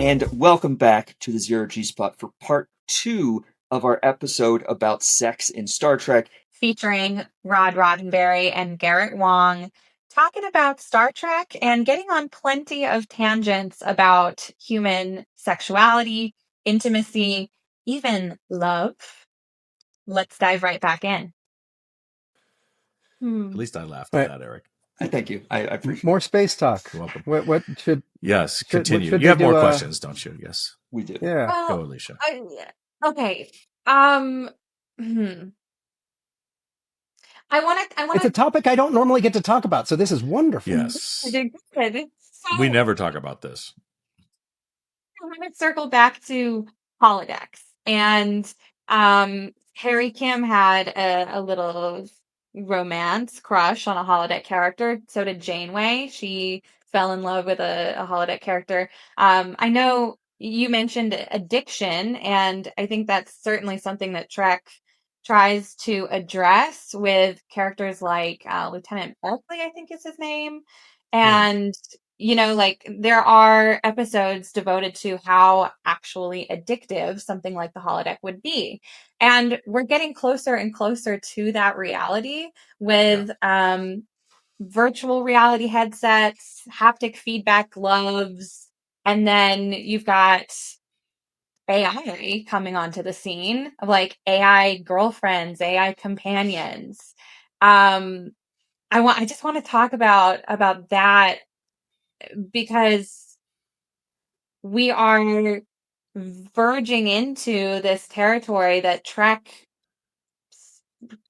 and welcome back to the 0g-SPOT for part 2 of our episode about sex in Star Trek. Featuring Roddenberry and Garrett Wang, talking about Star Trek and getting on plenty of tangents about human sexuality, intimacy, even love. Let's dive right back in. At least I laughed at that, Eric. Thank you. I appreciate more space talk. You're welcome. What should? Yes, continue. Should you have do, more questions, don't you? Yes, we do. Yeah. Go, Alicia. Okay. I want to. It's a topic I don't normally get to talk about, so this is wonderful. Yes. Good. So, We never talk about this. I want to circle back to holodecks. And Harry Kim had a little romance crush on a holodeck character. So did Janeway. She fell in love with a holodeck character. I know you mentioned addiction, and I think that's certainly something that Trek tries to address with characters like Lieutenant Berkeley, I think is his name. And like there are episodes devoted to how actually addictive something like the holodeck would be. And we're getting closer and closer to that reality with virtual reality headsets, haptic feedback gloves, and then you've got AI coming onto the scene of like AI girlfriends, AI companions. I just want to talk about that because we are verging into this territory that Trek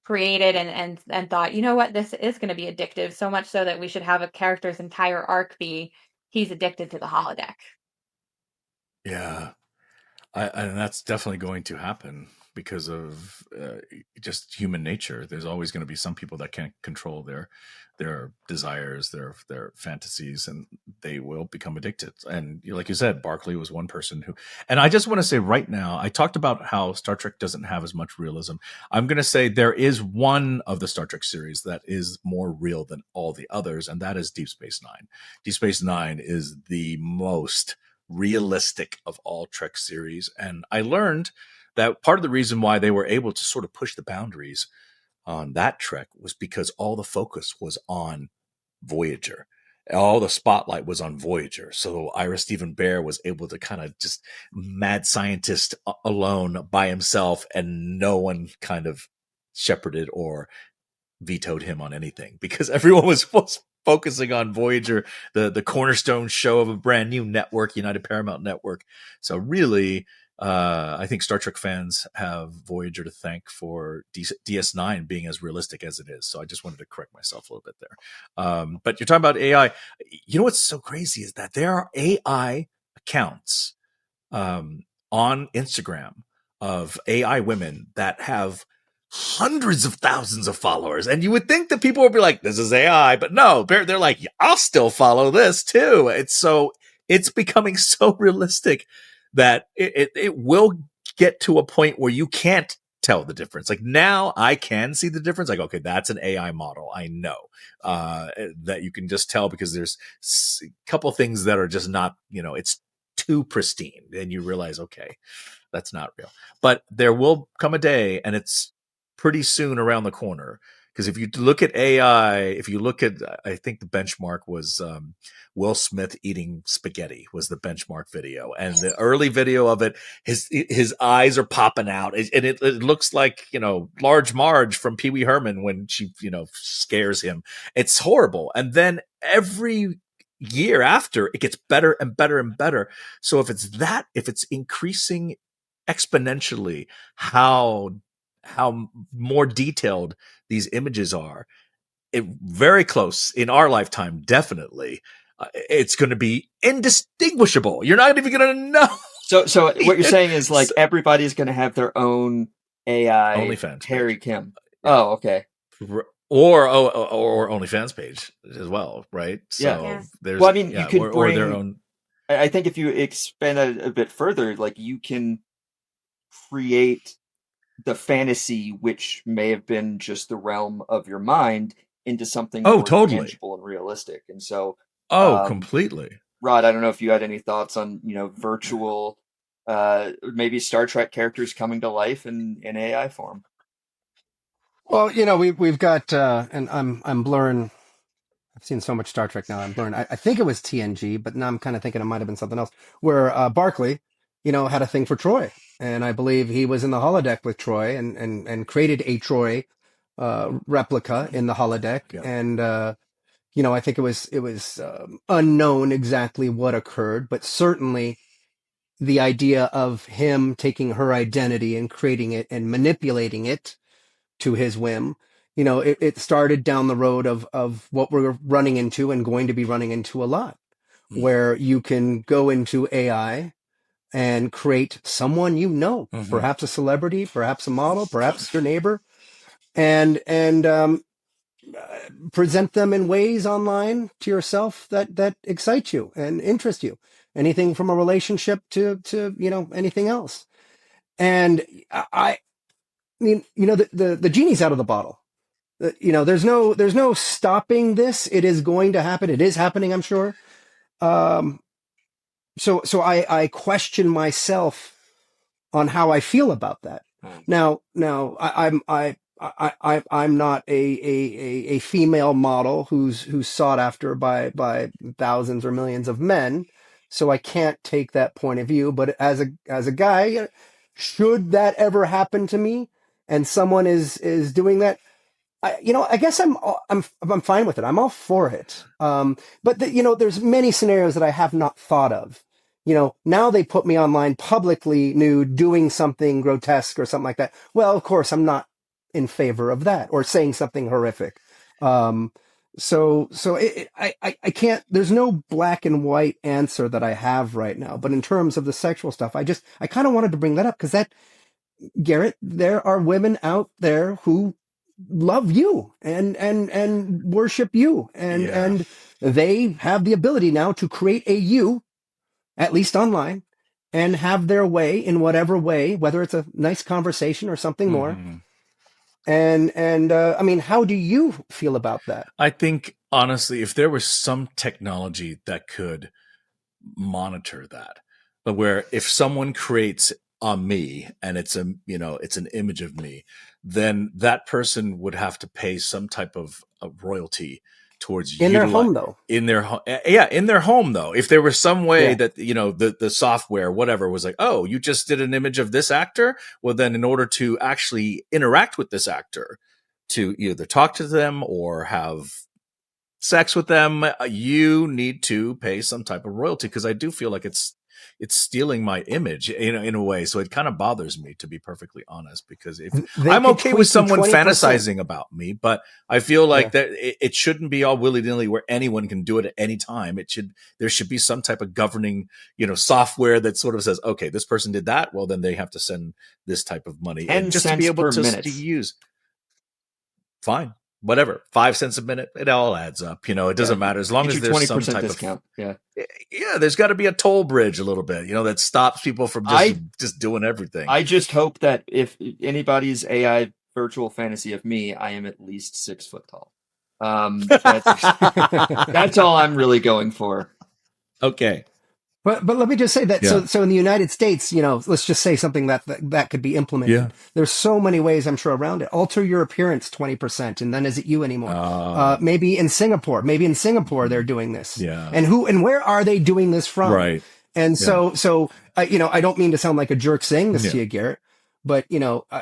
created and thought, you know what, this is going to be addictive, so much so that we should have a character's entire arc be he's addicted to the holodeck. Yeah, and that's definitely going to happen because of just human nature. There's always going to be some people that can't control their desires, their fantasies, and they will become addicted. And like you said, Barclay was one person who. And I just want to say right now, I talked about how Star Trek doesn't have as much realism. I'm going to say there is one of the Star Trek series that is more real than all the others, and that is Deep Space Nine. Deep Space Nine is the most realistic of all Trek series. And I learned that part of the reason why they were able to sort of push the boundaries on that Trek was because all the focus was on Voyager. All the spotlight was on Voyager. So Ira Stephen Bear was able to kind of just mad scientist alone by himself, and no one kind of shepherded or vetoed him on anything because everyone was focusing on Voyager, the cornerstone show of a brand new network, United Paramount Network. So really, I think Star Trek fans have Voyager to thank for DS9 being as realistic as it is. So I just wanted to correct myself a little bit there. But you're talking about AI. You know what's so crazy is that there are AI accounts on Instagram of AI women that have hundreds of thousands of followers. And you would think that people would be like, this is AI, but no, they're like, I'll still follow this too. It's becoming so realistic that it will get to a point where you can't tell the difference. Like now I can see the difference. Like, okay, that's an AI model. I know that you can just tell because there's a couple things that are just not, it's too pristine. And you realize, okay, that's not real. But there will come a day, and it's pretty soon around the corner. Because if you look at AI, I think the benchmark was Will Smith eating spaghetti was the benchmark video. And the early video of it, his eyes are popping out. And it looks like, Large Marge from Pee Wee Herman when she, scares him. It's horrible. And then every year after, it gets better and better and better. So if it's increasing exponentially, how more detailed these images are, very close in our lifetime, definitely, it's going to be indistinguishable. You're not even going to know. So what you're saying is like everybody's going to have their own AI OnlyFans Harry page. Kim. Yeah. Oh, okay. Or OnlyFans page as well, right? So there's, well, I mean, you could or bring their own. I think if you expand a bit further, like you can create the fantasy, which may have been just the realm of your mind, into something more totally tangible and realistic. And so, completely. Rod, I don't know if you had any thoughts on, virtual, maybe Star Trek characters coming to life in AI form. Well, we've got, and I'm blurring. I've seen so much Star Trek now. I'm blurring. I think it was TNG, but now I'm kind of thinking it might have been something else. Where Barclay, had a thing for Troy, and I believe he was in the holodeck with Troy, and created a Troy replica in the holodeck, Yeah. and I think it was unknown exactly what occurred, but certainly the idea of him taking her identity and creating it and manipulating it to his whim. It started down the road of what we're running into and going to be running into a lot, where you can go into AI and create someone perhaps a celebrity, perhaps a model, perhaps your neighbor, and present them in ways online to yourself that excite you and interest you. Anything from a relationship to anything else. And I mean, the genie's out of the bottle. There's no stopping this. It is going to happen. It is happening, I'm sure. So I question myself on how I feel about that. Now I'm not a female model who's sought after by thousands or millions of men, so I can't take that point of view. But as a guy, should that ever happen to me, and someone is doing that, I guess I'm fine with it. I'm all for it. But there's many scenarios that I have not thought of. Now they put me online publicly nude doing something grotesque or something like that. Well, of course, I'm not in favor of that, or saying something horrific. I can't, there's no black and white answer that I have right now. But in terms of the sexual stuff, I kind of wanted to bring that up because Garrett, there are women out there who love you and worship you, and they have the ability now to create a you, at least online, and have their way in whatever way, whether it's a nice conversation or something more. And I mean, how do you feel about that? I think honestly, if there was some technology that could monitor that, but where if someone creates a me and it's it's an image of me, then that person would have to pay some type of royalty towards In their home, though. in their in their home though. If there was some way Yeah. that the software whatever was like, oh, you just did an image of this actor, well then in order to actually interact with this actor, to either talk to them or have sex with them, you need to pay some type of royalty, because I do feel like it's stealing my image in a way. So it kind of bothers me, to be perfectly honest, because if They I'm could okay tweak with you someone 20%. fantasizing about me, but I feel like Yeah. that it shouldn't be all willy-nilly where anyone can do it at any time. There should be some type of governing, software that sort of says, okay, this person did that, well then they have to send this type of money, 10 and just to be cents able per to minute. use. Fine. Whatever, 5 cents a minute, it all adds up. It doesn't matter as long Get as your there's some 20% type discount. of there's got to be a toll bridge a little bit, that stops people from just doing everything. I just hope that if anybody's AI virtual fantasy of me, I am at least 6 foot tall. That's all I'm really going for. Okay. But let me just say that Yeah. so in the United States, let's just say something that could be implemented. Yeah. There's so many ways, I'm sure, around it. Alter your appearance 20%, and then is it you anymore? Maybe in Singapore they're doing this. Yeah. And where are they doing this from? Right. And so I don't mean to sound like a jerk saying this to you, Garrett, but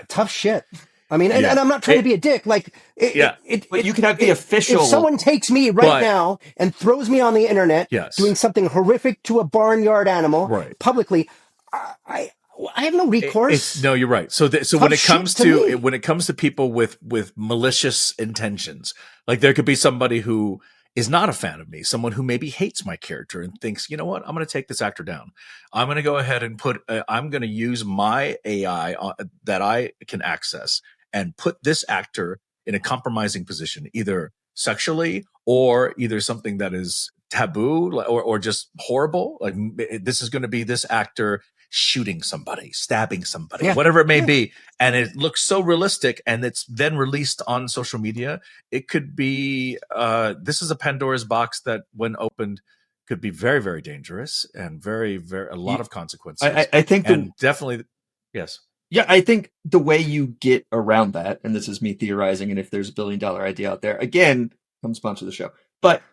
tough shit. I mean, and I'm not trying to be a dick. Like, but you can have the official. If someone takes me right now and throws me on the internet doing something horrific to a barnyard animal publicly, I have no recourse. No, you're right. So when it comes to people with malicious intentions, like there could be somebody who is not a fan of me, someone who maybe hates my character and thinks, you know what, I'm going to take this actor down. I'm going to go ahead and I'm going to use my AI that I can access and put this actor in a compromising position, either sexually or either something that is taboo or just horrible. Like this is going to be this actor shooting somebody, stabbing somebody, whatever it may be. And it looks so realistic, and it's then released on social media. It could be, this is a Pandora's box that when opened could be very, very dangerous and very, very a lot You, of consequences. I think And definitely, yes, yeah, I think the way you get around that, and this is me theorizing, and if there's a $1 billion idea out there, again, come sponsor the show. But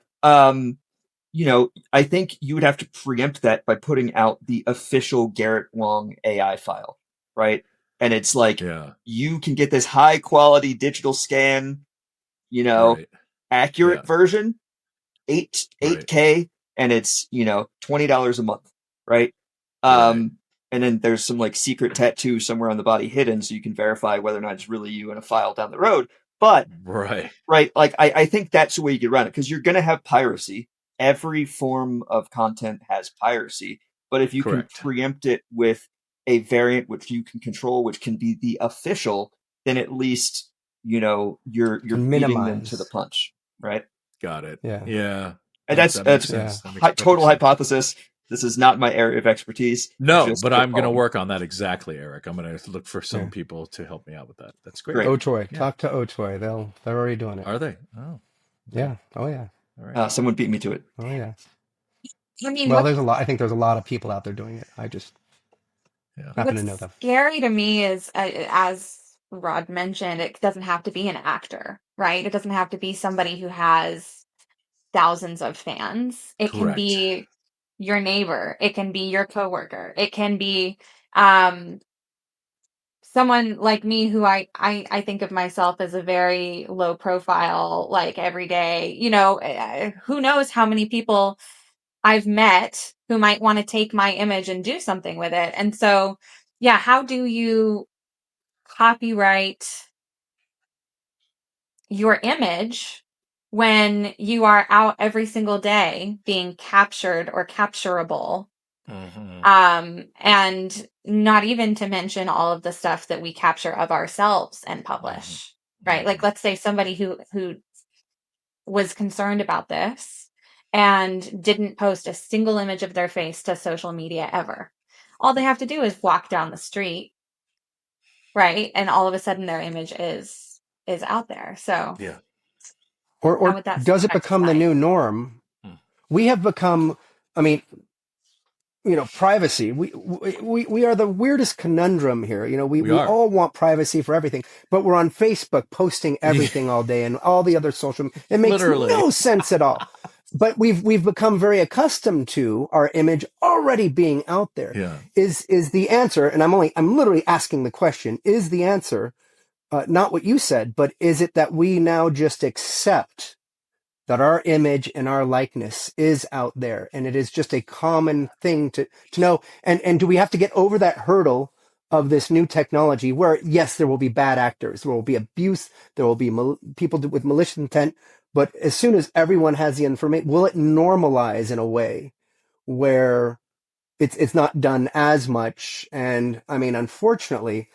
I think you would have to preempt that by putting out the official Garrett Wang AI file, right? And it's like yeah, you can get this high quality digital scan, right, accurate yeah, version, eight right, K, and it's $20 a month, right? right, And then there's some like secret tattoo somewhere on the body hidden, so you can verify whether or not it's really you in a file down the road. But right, right, like I think that's the way you get around it because you're gonna have piracy. Every form of content has piracy, but if you can correct. preempt it with a variant which you can control, which can be the official, then at least you're Can beating them to the minimize. punch, right? Got it. Yeah. Yeah, And that makes Yeah. sense. That makes perfect total sense. hypothesis. This is not my area of expertise. No, Just but I'm going to footballing. work on that exactly, Eric. I'm going to look for some Yeah. people to help me out with that. That's great. Great. Otoy. Yeah. Talk to Otoy. They're already doing it. Are they? Oh, okay. Yeah. Oh yeah. All right. Someone beat me to it. Oh yeah. I mean, Well, what's there's a lot. I think there's a lot of people out there doing it. I just Yeah. happen to what's know them. scary to me is, as Rod mentioned, it doesn't have to be an actor, right? It doesn't have to be somebody who has thousands of fans. It can Correct. be your neighbor. It can be your coworker. It can be um, someone like me who I think of myself as a very low profile, like everyday, who knows how many people I've met who might want to take my image and do something with it. And so, yeah, how do you copyright your image when you are out every single day being captured or capturable? Mm-hmm. And not even to mention all of the stuff that we capture of ourselves and publish, right? Like, let's say somebody who was concerned about this and didn't post a single image of their face to social media ever. All they have to do is walk down the street, right? And all of a sudden their image is out there. So Yeah. how Or would that does it affect become the society? new norm? Hmm. We have become. I mean, privacy. We are the weirdest conundrum here. We We are. all want privacy for everything, but we're on Facebook posting everything all day and all the other social. It makes Literally. no sense at all. But we've become very accustomed to our image already being out there. Yeah. Is the answer? And I'm literally asking the question: is the answer not what you said, but is it that we now just accept that our image and our likeness is out there and it is just a common thing to know? And do we have to get over that hurdle of this new technology where, yes, there will be bad actors, there will be abuse, there will be people with malicious intent, but as soon as everyone has the information, will it normalize in a way where it's not done as much? And I mean, unfortunately,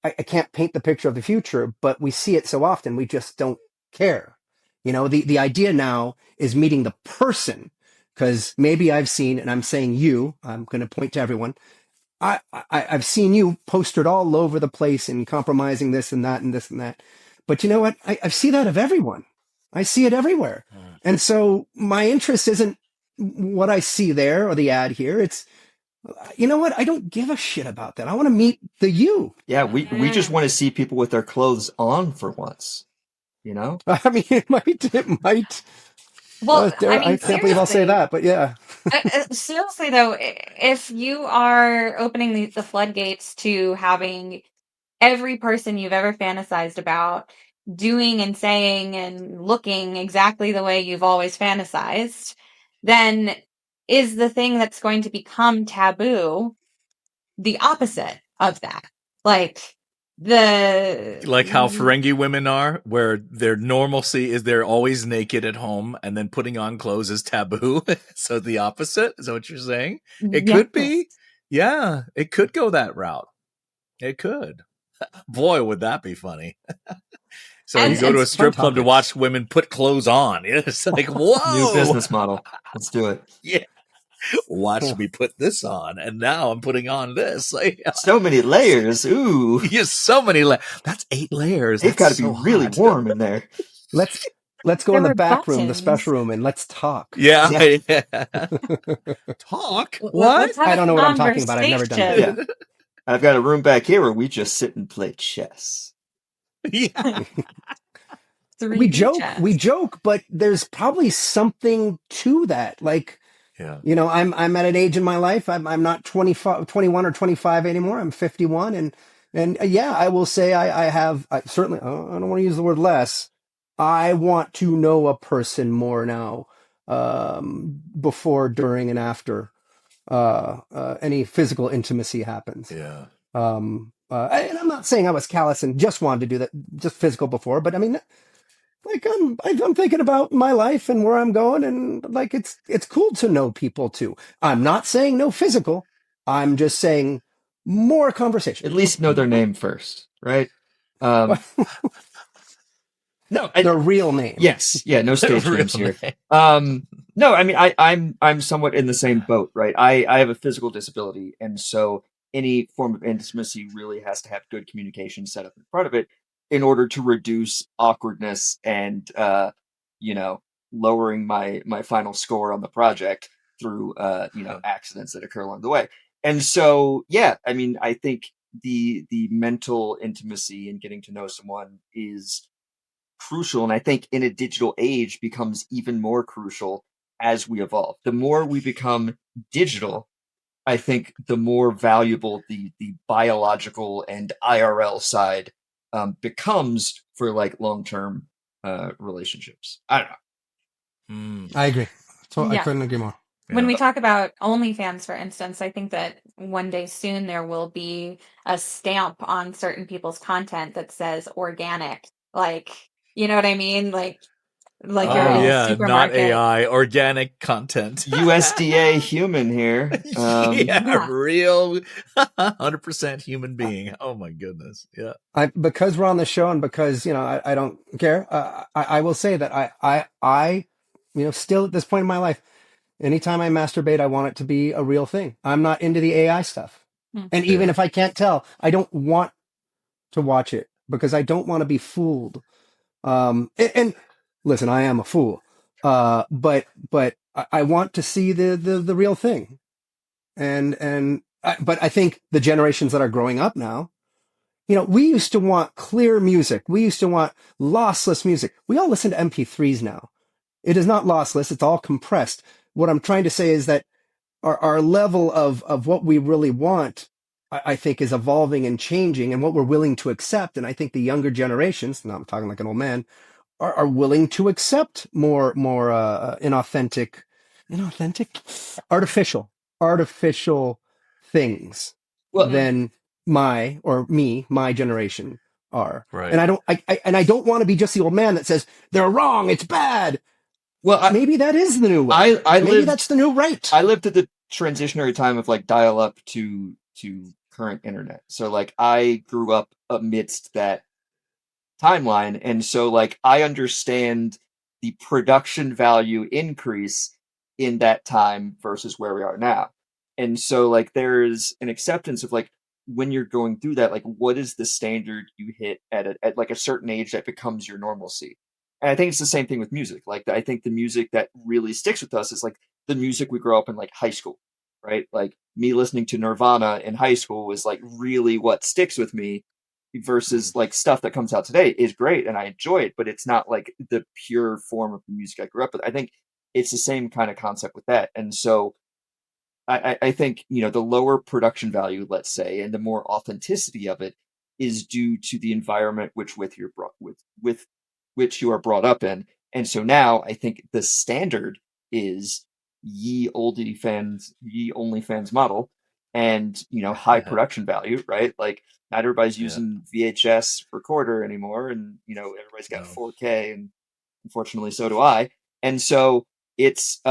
I can't paint the picture of the future, but we see it so often, we just don't care. The idea now is meeting the person, because maybe I've seen, and I'm saying I'm going to point to everyone. I've seen you postered all over the place and compromising this and that and this and that. But you know what? I see that of everyone. I see it everywhere. And so my interest isn't what I see there or the ad here. It's, you know what? I don't give a shit about that. I want to meet the you. Yeah, we just want to see people with their clothes on for once. I mean, it might. Well, I I mean, can't believe I'll say seriously, that, but yeah. seriously though, if you are opening the floodgates to having every person you've ever fantasized about doing and saying and looking exactly the way you've always fantasized, then is the thing that's going to become taboo the opposite of that? Like Like how the Ferengi women are, where their normalcy is they're always naked at home and then putting on clothes is taboo. So the opposite? Is that what you're saying? It could yes. be. Yeah, it could go that route. It could. Boy, would that be funny. So you And go to a It's fun strip club to topics. watch women put clothes on. It's like, New whoa. business model. Let's do it. Yeah. Watch me put this on. And now I'm putting on this. Like, So many layers. Ooh, yes, so many layers. That's 8 layers. they've That's got to be so really hot. warm in there. Let's let's go There in the were back room, the buttons. special room, and let's talk. Yeah. Talk? Let's What? have I a don't know what I'm talking about. I've never done that. conversation. Yeah. I've got a room back here where we just sit and play chess. Yeah. 3D We chess. joke, but there's probably something to that. Like, Yeah. I'm at an age in my life. I'm not 25, 21 or 25 anymore. I'm 51. And yeah, I will say I have, certainly, I don't want to use the word less. I want to know a person more now, before, during, and after, any physical intimacy happens. Yeah. And I'm not saying I was callous and just wanted to do that, just physical before, but I mean, like I'm thinking about my life and where I'm going, and like it's cool to know people too. I'm not saying no physical. I'm just saying more conversation. At least know their name first, right? Um, no, Their real name. yes, yeah, no stage Real names here. name. No, I mean, I'm somewhat in the same boat, right? I have a physical disability, and so any form of intimacy really has to have good communication set up in front of it in order to reduce awkwardness and you know, lowering my final score on the project through accidents that occur along the way. And so, yeah, I mean, I think the mental intimacy and getting to know someone is crucial, and I think in a digital age becomes even more crucial as we evolve. The more we become digital, I think the more valuable the biological and IRL side becomes for like long-term relationships. I don't know. I agree. So I Yeah. couldn't agree more. When we Yeah. talk about OnlyFans, for instance, I think that one day soon there will be a stamp on certain people's content that says organic. Like, you know what I mean? Like you're Oh in a yeah, not supermarket. AI, organic content. USDA human here. Yeah, Yeah. real 100% human being. Oh my goodness. Yeah. Because we're on the show, and because I don't care. I will say that still at this point in my life, anytime I masturbate, I want it to be a real thing. I'm not into the AI stuff, Hmm. and even Yeah. if I can't tell, I don't want to watch it because I don't want to be fooled. And listen, I am a fool. But I want to see the real thing. But I think the generations that are growing up now, we used to want clear music. We used to want lossless music. We all listen to MP3s now. It is not lossless. It's all compressed. What I'm trying to say is that our level of what we really want, I think, is evolving and changing, and what we're willing to accept. And I think the younger generations, now I'm talking like an old man, are willing to accept more artificial things Well, Hmm. than my generation are. And Right. I don't want to be just the old man that says they're wrong, it's bad. well, Maybe that is the new way. I Maybe lived that's the new right. I lived at the transitionary time of like dial up to current internet. So like I grew up amidst that timeline, and so like I understand the production value increase in that time versus where we are now. And so like there's an acceptance of like when you're going through that, like what is the standard you hit at like a certain age that becomes your normalcy. And I think it's the same thing with music. Like I think the music that really sticks with us is like the music we grow up in like high school, right? Like me listening to Nirvana in high school was like really what sticks with me versus like stuff that comes out today is great and I enjoy it, but it's not like the pure form of the music I grew up with. I think it's the same kind of concept with that. And so I think, the lower production value, let's say, and the more authenticity of it is due to the environment with which you are brought up in. And so now I think the standard is ye only fans model and high production value, right? Like not everybody's Yeah. using VHS recorder anymore, and everybody's got No. 4K, and unfortunately so do I. And so it's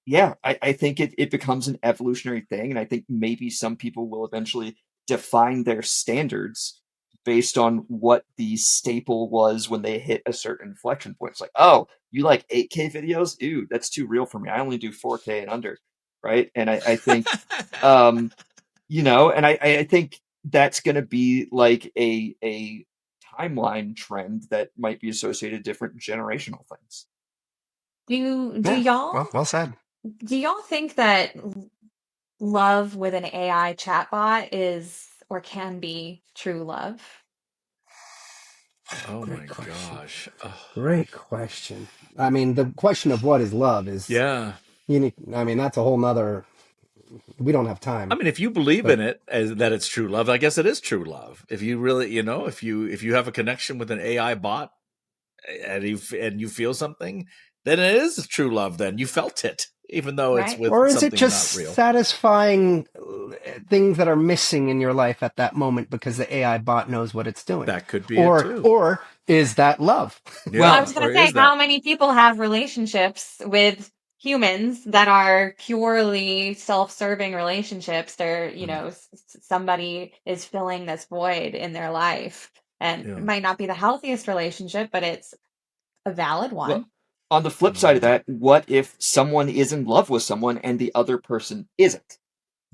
yeah, I think it becomes an evolutionary thing, and I think maybe some people will eventually define their standards based on what the staple was when they hit a certain inflection point. It's like, oh, you like 8K videos? Dude, that's too real for me. I only do 4K and under, right? And I think, and I think that's going to be like a timeline trend that might be associated with different generational things. Do Yeah. y'all Well said. do y'all think that love with an AI chatbot is or can be true love? Oh Great my question. gosh. Great question. I mean, the question of what is love is Yeah. unique. I mean, that's a whole nother. We don't have time. I mean, if you believe But in it as that it's true love, I guess it is true love. If you really, if you have a connection with an AI bot and you feel something, then it is true love. Then you felt it, even though it's Right? with or is it something just not real. satisfying things that are missing in your life at that moment because the AI bot knows what it's doing? That could be it too. Or is that love? Well, I Yeah, was or going to say, is that? how many people have relationships with humans that are purely self-serving relationships? They're, somebody is filling this void in their life, and it Yeah. might not be the healthiest relationship, but it's a valid Well, one. on the flip side of that, what if someone is in love with someone and the other person isn't?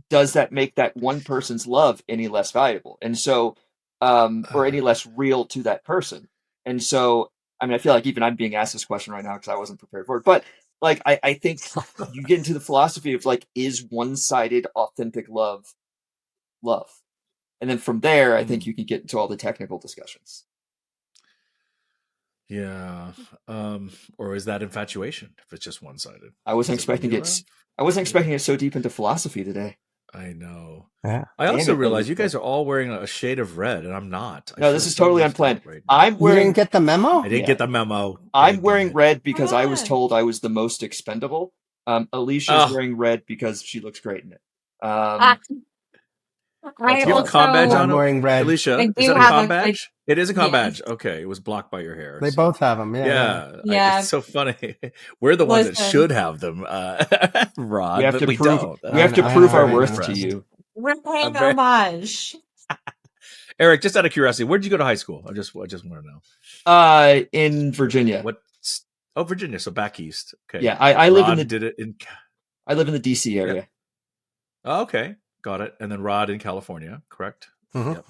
Does that make that one person's love any less valuable? And so, or any less real to that person? And so, I mean, I feel like even I'm being asked this question right now because I wasn't prepared for it. But like, I think you get into the philosophy of like, is one-sided authentic love love? And then from there, I think you can get into all the technical discussions. Yeah. Or is that infatuation if it's just one-sided? I wasn't Is it really expecting love? it. I wasn't Yeah. expecting it so deep into philosophy today. I know. Yeah. I Damn also it, realize you Alicia. guys are all wearing a shade of red, and I'm not. I No, feel this is so totally left unplanned. out right now. I'm You didn't wearing get the memo? I didn't yeah, get the memo. I'm Dang wearing it. red because I was God. told I was the most expendable. Alicia's Oh, wearing red because she looks great in it. Uh, I That's do you all have a I've got. com badge also, I'm on, wearing red. I Alicia? Is do that a have com badge? It is a com yes, badge. Okay, it was blocked by your hair. They So both have them. Yeah. yeah, it's yeah. so funny. We're the ones that Listen, should have them, We Rod, have but to we prove don't. we have to I I'm prove know. our very I worth know. to impressed. you. we're paying I'm very homage. Eric. Just out of curiosity, where did you go to high school? I just want to know. In Virginia. What? Oh, Virginia. So back east. Okay. Yeah, I live in Rod the did it in. DC Yep. area. Oh, okay, got it. And then Rod in California, correct? Yep,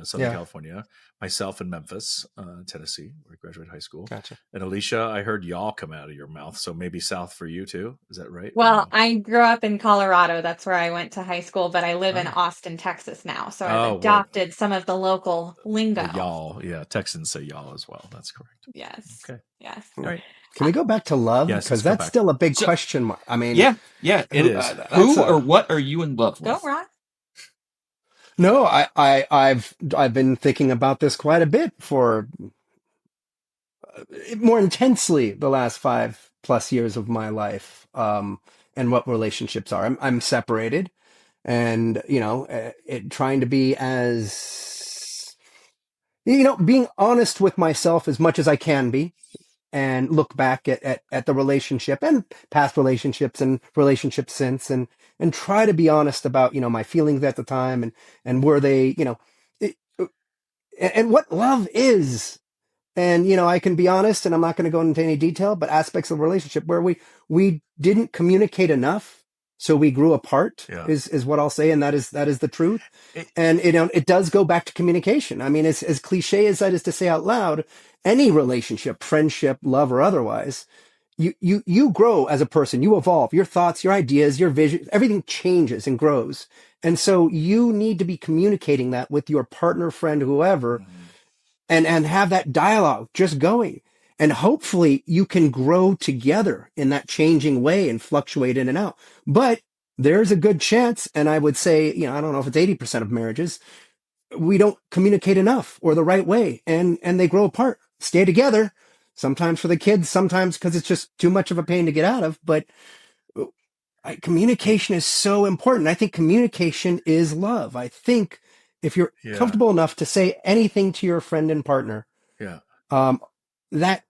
Southern Yeah. California. Myself in Memphis, Tennessee, where I graduated high school. Gotcha. And Alicia, I heard y'all come out of your mouth, so maybe South for you too. Is that right? Or Well, no? I grew up in Colorado. That's where I went to high school, but I live in Oh, Austin, Texas now. So I've well, adopted some of the local the lingo. y'all, yeah, Texans say y'all as well. That's correct. Yes. Okay, Yes. all right. Can we go back to love? Yes, Because let's go that's back. still a big So question mark. I mean, yeah, yeah. It is. that's Who or a what are you in love Go, with? Ron. no. I've been thinking about this quite a bit for more intensely the last 5+ years of my life. And what relationships are. I'm separated, and trying to be as being honest with myself as much as I can be, and look back at the relationship and past relationships and relationships since, and try to be honest about my feelings at the time, and were they it, and what love is. And I can be honest, and I'm not going to go into any detail, but aspects of the relationship where we didn't communicate enough, so we grew apart. Yeah. Is what I'll say, and that is the truth. It, And it does go back to communication. I mean, as cliche as that is to say out loud, any relationship, friendship, love, or otherwise, you grow as a person. You evolve. Your thoughts, your ideas, your vision, everything changes and grows. And so you need to be communicating that with your partner, friend, whoever, and have that dialogue just going. And hopefully you can grow together in that changing way and fluctuate in and out. But there's a good chance, and I would say, I don't know if it's 80% of marriages, we don't communicate enough or the right way, and they grow apart. Stay together, sometimes for the kids, sometimes because it's just too much of a pain to get out of. But communication is so important. I think communication is love. I think if you're yeah. comfortable enough to say anything to your friend and partner, Yeah. um, that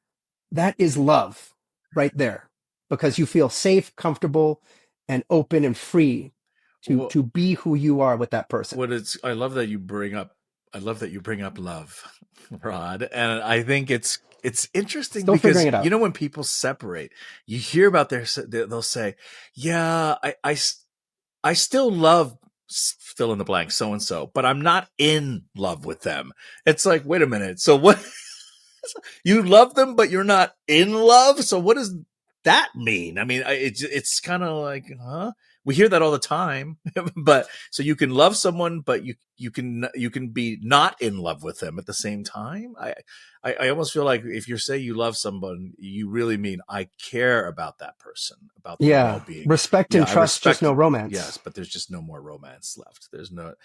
is love right there, because you feel safe, comfortable, and open and free Well, to be who you are with that person. I love that you bring up love, Rod. And I think it's interesting Still figuring because it out. when people separate, you hear about they'll say, yeah, I still love fill in the blank, so and so, but I'm not in love with them. It's like, wait a minute. So what? You love them, but you're not in love. So what does that mean? I mean, it's kind of like, huh? We hear that all the time, but so you can love someone, but you can be not in love with them at the same time. I almost feel like if you say you love someone, you really mean I care about that person, about their Yeah. well-being. Respect Yeah, and I trust, just no respect. romance. Yes, but there's just no more romance left. There's Mm.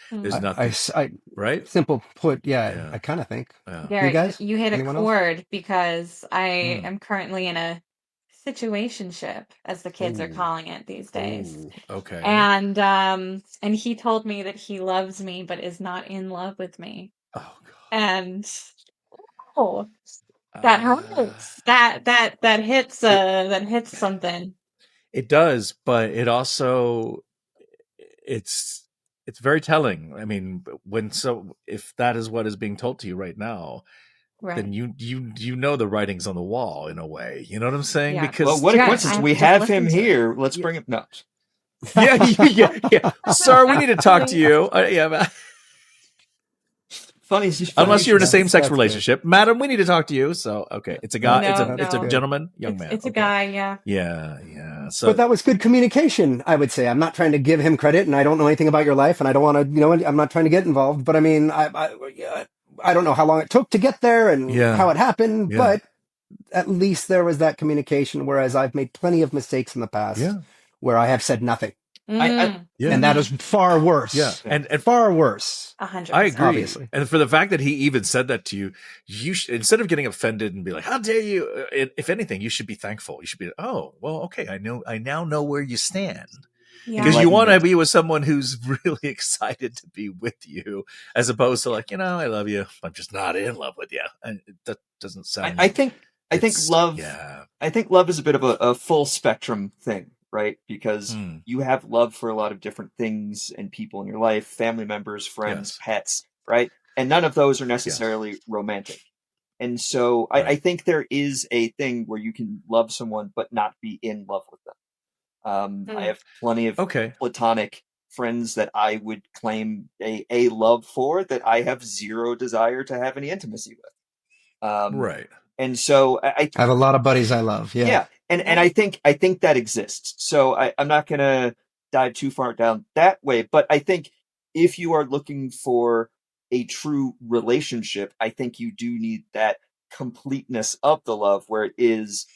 nothing, right? Simple put, Yeah. I kind of think. Yeah. You Garrett, guys? you hit a Anyone else? chord because I Mm. am currently in a situationship, as the kids are Ooh. calling it these days. Ooh. Okay. And he told me that he loves me but is not in love with me. Oh God. And oh, that Uh, hurts. That hits something. it does, but it also it's it's very telling. I mean, if that is what is being told to you right now, then Right. you know the writing's on the wall in a way. You know what I'm saying? Yeah. Well, Because what a Yeah, I coincidence. have We to just have him listen to it. here. Let's yeah, bring him. No. yeah. Sir, we need to talk to you. Yeah, Funny unless you you're in should a say. same-sex That's good. relationship, madam. We need to talk to you. So, okay, it's a guy. No, It's a no. good. gentleman, young man. It's a Okay, guy, yeah. yeah. But So, that was good communication, I would say. I'm not trying to give him credit, and I don't know anything about your life, and I don't want to, I'm not trying to get involved. But I mean, I don't know how long it took to get there and yeah, how it happened, yeah, but at least there was that communication. Whereas I've made plenty of mistakes in the past yeah, where I have said nothing, I yeah, and that is far yeah. worse. yeah. And Far worse, I 100%. agree. obviously. And for the fact that he even said that to you, instead of getting offended and be like, "How dare you?" If anything, you should be thankful. You should be, "Oh, well, okay. I now know where you stand." Because Yeah. you want to Enlightenment. be with someone who's really excited to be with you, as opposed to like, I love you, I'm just not in love with you. And that doesn't I, sound. I think I think It's love yeah. I think love is a bit of a full spectrum thing, right? Because Hmm. you have love for a lot of different things and people in your life, family members, friends, Yes. pets, right? And none of those are Yes. necessarily romantic. And so I Right. think there is a thing where you can love someone but not be in love with them. I Mm. have plenty of Okay. platonic friends that I would claim a love for that I have zero desire to have any intimacy with. Right. And so I have a lot of buddies I love. Yeah. yeah, and Yeah. I think that exists. So I'm not gonna dive too far down that way, but I think if you are looking for a true relationship, I think you do need that completeness of the love where it is,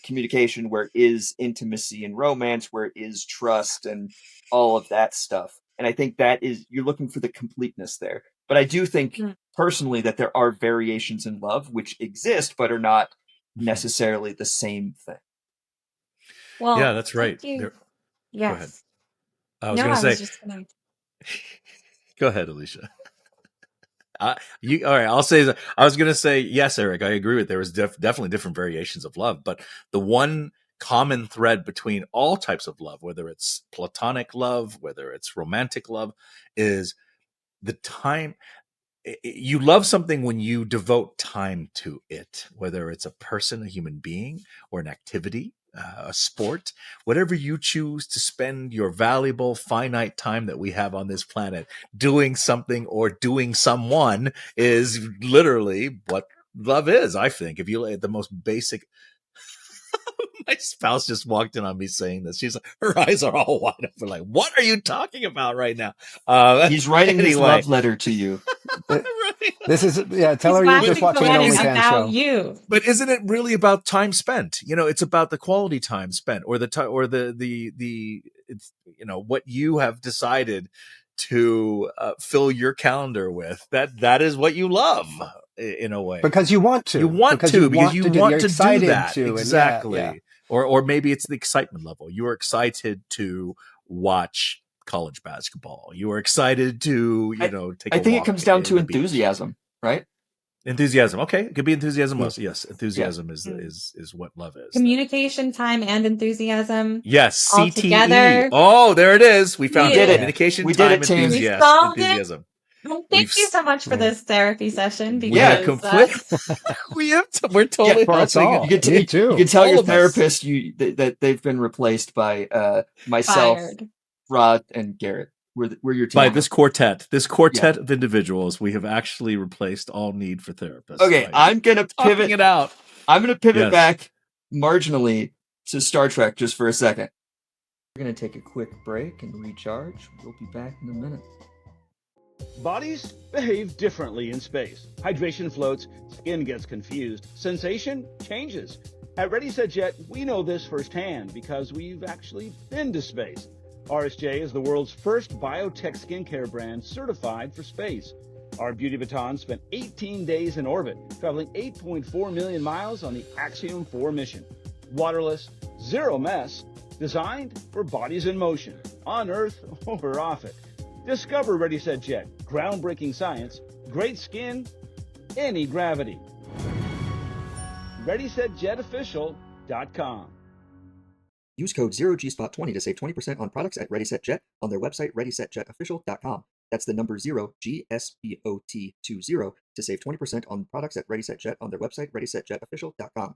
communication, where it is intimacy and romance, where it is trust and all of that stuff. And I think that is you're looking for the completeness there. But I do think Mm. personally that there are variations in love which exist but are not Mhm. necessarily the same thing. Yeah, Well, that's thank right. you. Go ahead. Yes. I was No, gonna I was say, just gonna. go ahead, Alicia. All right. I'll say that. I was gonna say yes, Eric. I agree with there was definitely different variations of love, but the one common thread between all types of love, whether it's platonic love, whether it's romantic love, is the time. You love something when you devote time to it, whether it's a person, a human being, or an activity, a sport, whatever you choose to spend your valuable finite time that we have on this planet doing something or doing someone is literally what love is. I think if you the most basic, my spouse just walked in on me saying this. She's her eyes are all wide open, like, "What are you talking about right now?" He's writing his Anyway, love letter to you. right. This is, tell He's her you're just waxing watching an poetic Isn't OnlyFans about show. you. but isn't it really about time spent? It's about the quality time spent, or the time, or the it's what you have decided to fill your calendar with. That is what you love in a way. Because you want You to. want Because you to because want you to do. You're want to do excited that to. And yeah. exactly. Or maybe it's the excitement level. You are excited to watch college basketball. You are excited to I, take I a think it walk comes down in to the beach. enthusiasm, right? Enthusiasm. Okay, it could be enthusiasm Yeah. also. Yes, Yeah. enthusiasm Mm. is what love is. Then. Communication, time, and enthusiasm Yes, all CTE. together. Oh, there it is. We We found did it. Yeah. it. Communication, We did time, it, team. We solved it. enthusiasm. Well, thank We've you so much for Yeah. this therapy session we have Yeah. because complete. We're Yeah. totally For us helping all. You Me can too. tell all your of us. therapist that they've been replaced by myself, fired. Rod, and Garrett. we're your team. By this quartet of individuals, we have actually replaced all need for therapists. Okay, I'm gonna pivot it out. I'm gonna pivot Yes. back marginally to Star Trek just for a second. We're gonna take a quick break and recharge. We'll be back in a minute. Bodies behave differently in space. Hydration floats, skin gets confused, sensation changes. At Ready Set Jet, we know this firsthand because we've actually been to space. RSJ is the world's first biotech skincare brand certified for space. Our Beauty Baton spent 18 days in orbit, traveling 8.4 million miles on the Axiom 4 mission. Waterless, zero mess, designed for bodies in motion, on Earth or off it. Discover Ready Set Jet, groundbreaking science, great skin, any gravity. ReadySetJetOfficial.com. Use code 0g-SPOT20 to save 20% on products at Ready Set Jet on their website ReadySetJetOfficial.com. That's the number 0g-SPOT20 to save 20% on products at Ready Set Jet on their website ReadySetJetOfficial.com.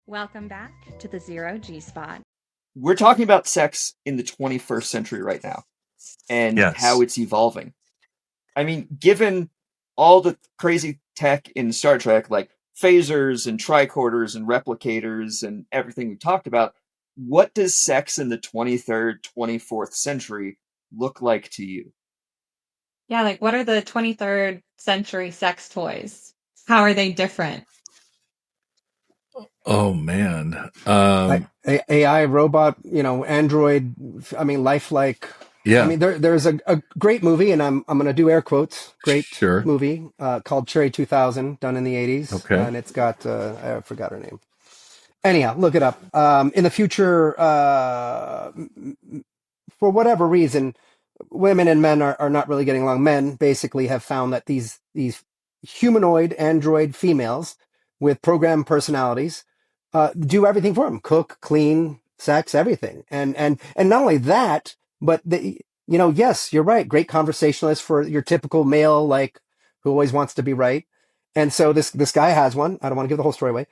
Welcome back to the 0g-SPOT. We're talking about sex in the 21st century right now and how it's evolving. I mean, given all the crazy tech in Star Trek, like phasers and tricorders and replicators and everything we talked about, what does sex in the 23rd, 24th century look like to you? Yeah, like what are the 23rd century sex toys? How are they different? Oh man. AI, robot, android, lifelike. Yeah. I mean, there's a great movie, and I'm going to do air quotes, great Sure. movie called Cherry 2000, done in the 80s. Okay. And it's got, I forgot her name. Anyhow, look it up. In the future, for whatever reason, women and men are not really getting along. Men basically have found that these humanoid android females with programmed personalities do everything for them: cook, clean, sex, everything. And not only that, but yes, you're right. Great conversationalist for your typical male, like who always wants to be right. And so this guy has one. I don't want to give the whole story away.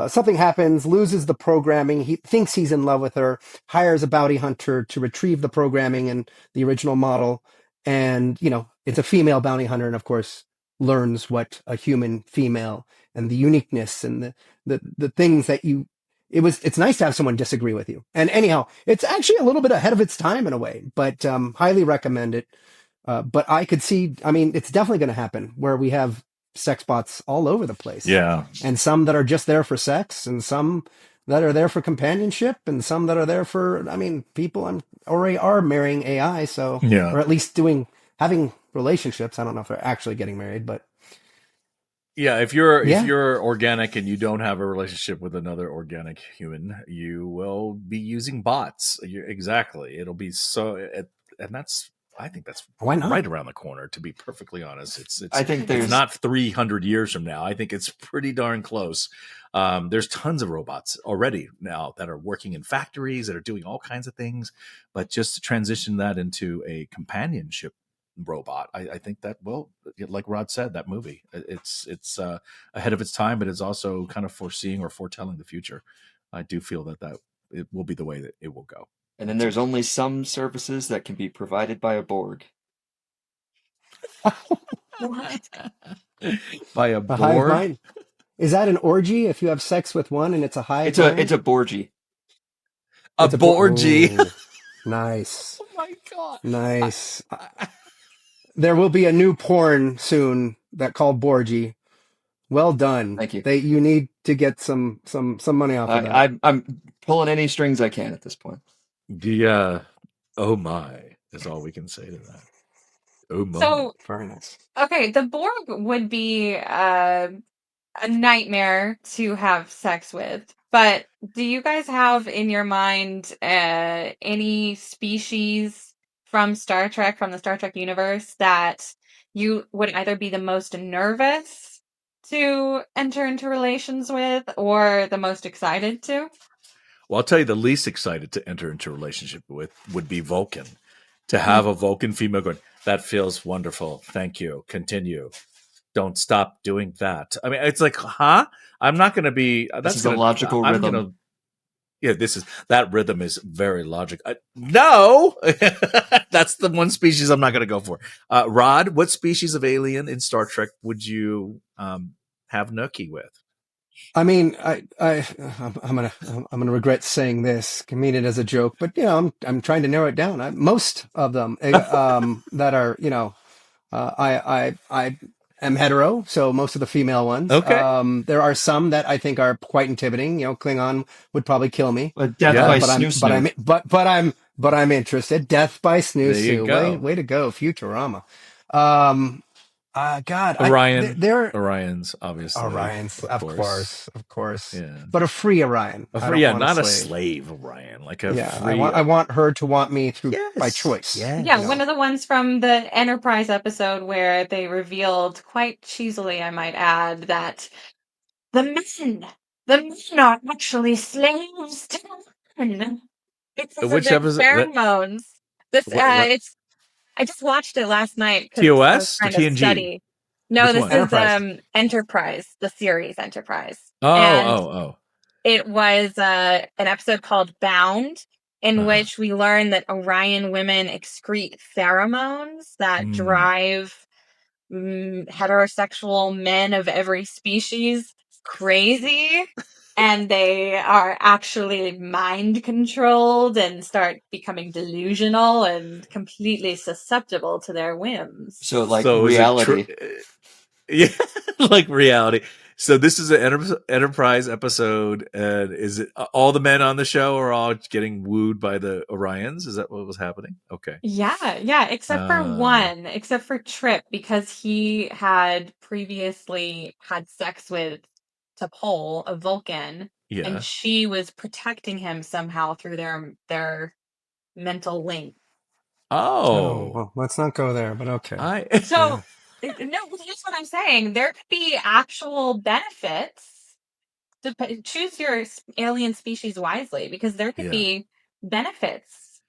Something happens, loses the programming. He thinks he's in love with her, hires a bounty hunter to retrieve the programming and the original model. And, it's a female bounty hunter. And of course, learns what a human female and the uniqueness and the things that it's nice to have someone disagree with you. And anyhow, it's actually a little bit ahead of its time in a way, but highly recommend it. But I could see, it's definitely going to happen where we have sex bots all over the place. Yeah. And some that are just there for sex, and some that are there for companionship, and some that are there for, people already are marrying AI. So, yeah. Or at least having relationships. I don't know if they're actually getting married, but. Yeah, if you're organic and you don't have a relationship with another organic human, you will be using bots. Exactly. It'll be and I think that's why not? Right around the corner, to be perfectly honest. I think it's not 300 years from now. I think it's pretty darn close. There's tons of robots already now that are working in factories, that are doing all kinds of things, but just to transition that into a companionship robot, I think that, well, like Rod said, that movie, it's ahead of its time, but it's also kind of foreseeing or foretelling the future. I do feel that it will be the way that it will go. And then there's only some services that can be provided by a Borg. What? By a Borg? Hive mind? Is that an orgy if you have sex with one and it's a hive? It's a Borgie. A Borgie. Nice. Oh my God. Nice. There will be a new porn soon that called Borgie. Well done. Thank you. You need to get some money off of that. I'm pulling any strings I can at this point. Yeah. Oh my, is all we can say to that. Oh my. So, very nice. Okay, the Borg would be a nightmare to have sex with. But do you guys have in your mind any species from Star Trek, from the Star Trek universe, that you would either be the most nervous to enter into relations with or the most excited to? Well, I'll tell you, the least excited to enter into a relationship with would be Vulcan. To have a Vulcan female going, that feels wonderful. Thank you. Continue. Don't stop doing that. I mean, it's like, huh? I'm not going to be. This is a logical rhythm. Yeah, that rhythm is very logical. No, that's the one species I'm not going to go for. Rod, what species of alien in Star Trek would you have Nookie with? I mean, I'm gonna regret saying this. I mean it as a joke, but I'm trying to narrow it down. Most of them, that are, I am hetero, so most of the female ones. Okay. There are some that I think are quite intimidating. Klingon would probably kill me. Death Yeah. by But I'm, snoo but I'm, snoo. but I'm interested. Death by snoo There you snoo. go. Way to go, Futurama. God, they're Orions, obviously. Orions, of course. Yeah. But a free Orion. I don't want not a a slave. slave Orion, like a Yeah, free. I want her to want me yes, by choice. Yes. Yeah, one of the ones from the Enterprise episode where they revealed, quite cheesily, I might add, that the men are actually slaves to men because of Which their episode? pheromones. This, What? I just watched it last night because I was TOS or trying to TNG? study. No, Which this one? is Enterprise. Enterprise, the series Enterprise. And Oh. it was an episode called Bound, in which we learn that Orion women excrete pheromones that drive heterosexual men of every species crazy. And they are actually mind controlled and start becoming delusional and completely susceptible to their whims. So like So is it reality. yeah, like reality. So this is an Enterprise episode, and is it all the men on the show are all getting wooed by the Orions? Is that what was happening? Okay. Yeah, except for one, except for Trip, because he had previously had sex with T'Pol, a Vulcan, Yeah. and she was protecting him somehow through their mental link. Oh, well, let's not go there, but okay. So, no, here's what I'm saying. There could be actual benefits. Choose your alien species wisely, because there could be benefits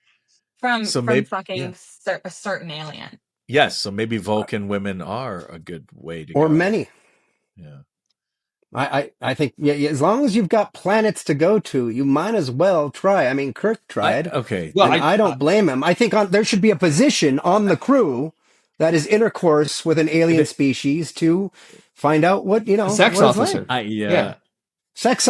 from maybe fucking a certain alien. Yes, so maybe Vulcan women are a good way to or go. many. Yeah. I think as long as you've got planets to go to, you might as well try. I mean, Kirk tried. Well, and I don't blame him. I think there should be a position on the crew that is intercourse with an alien species to find out what sex what officer. Sex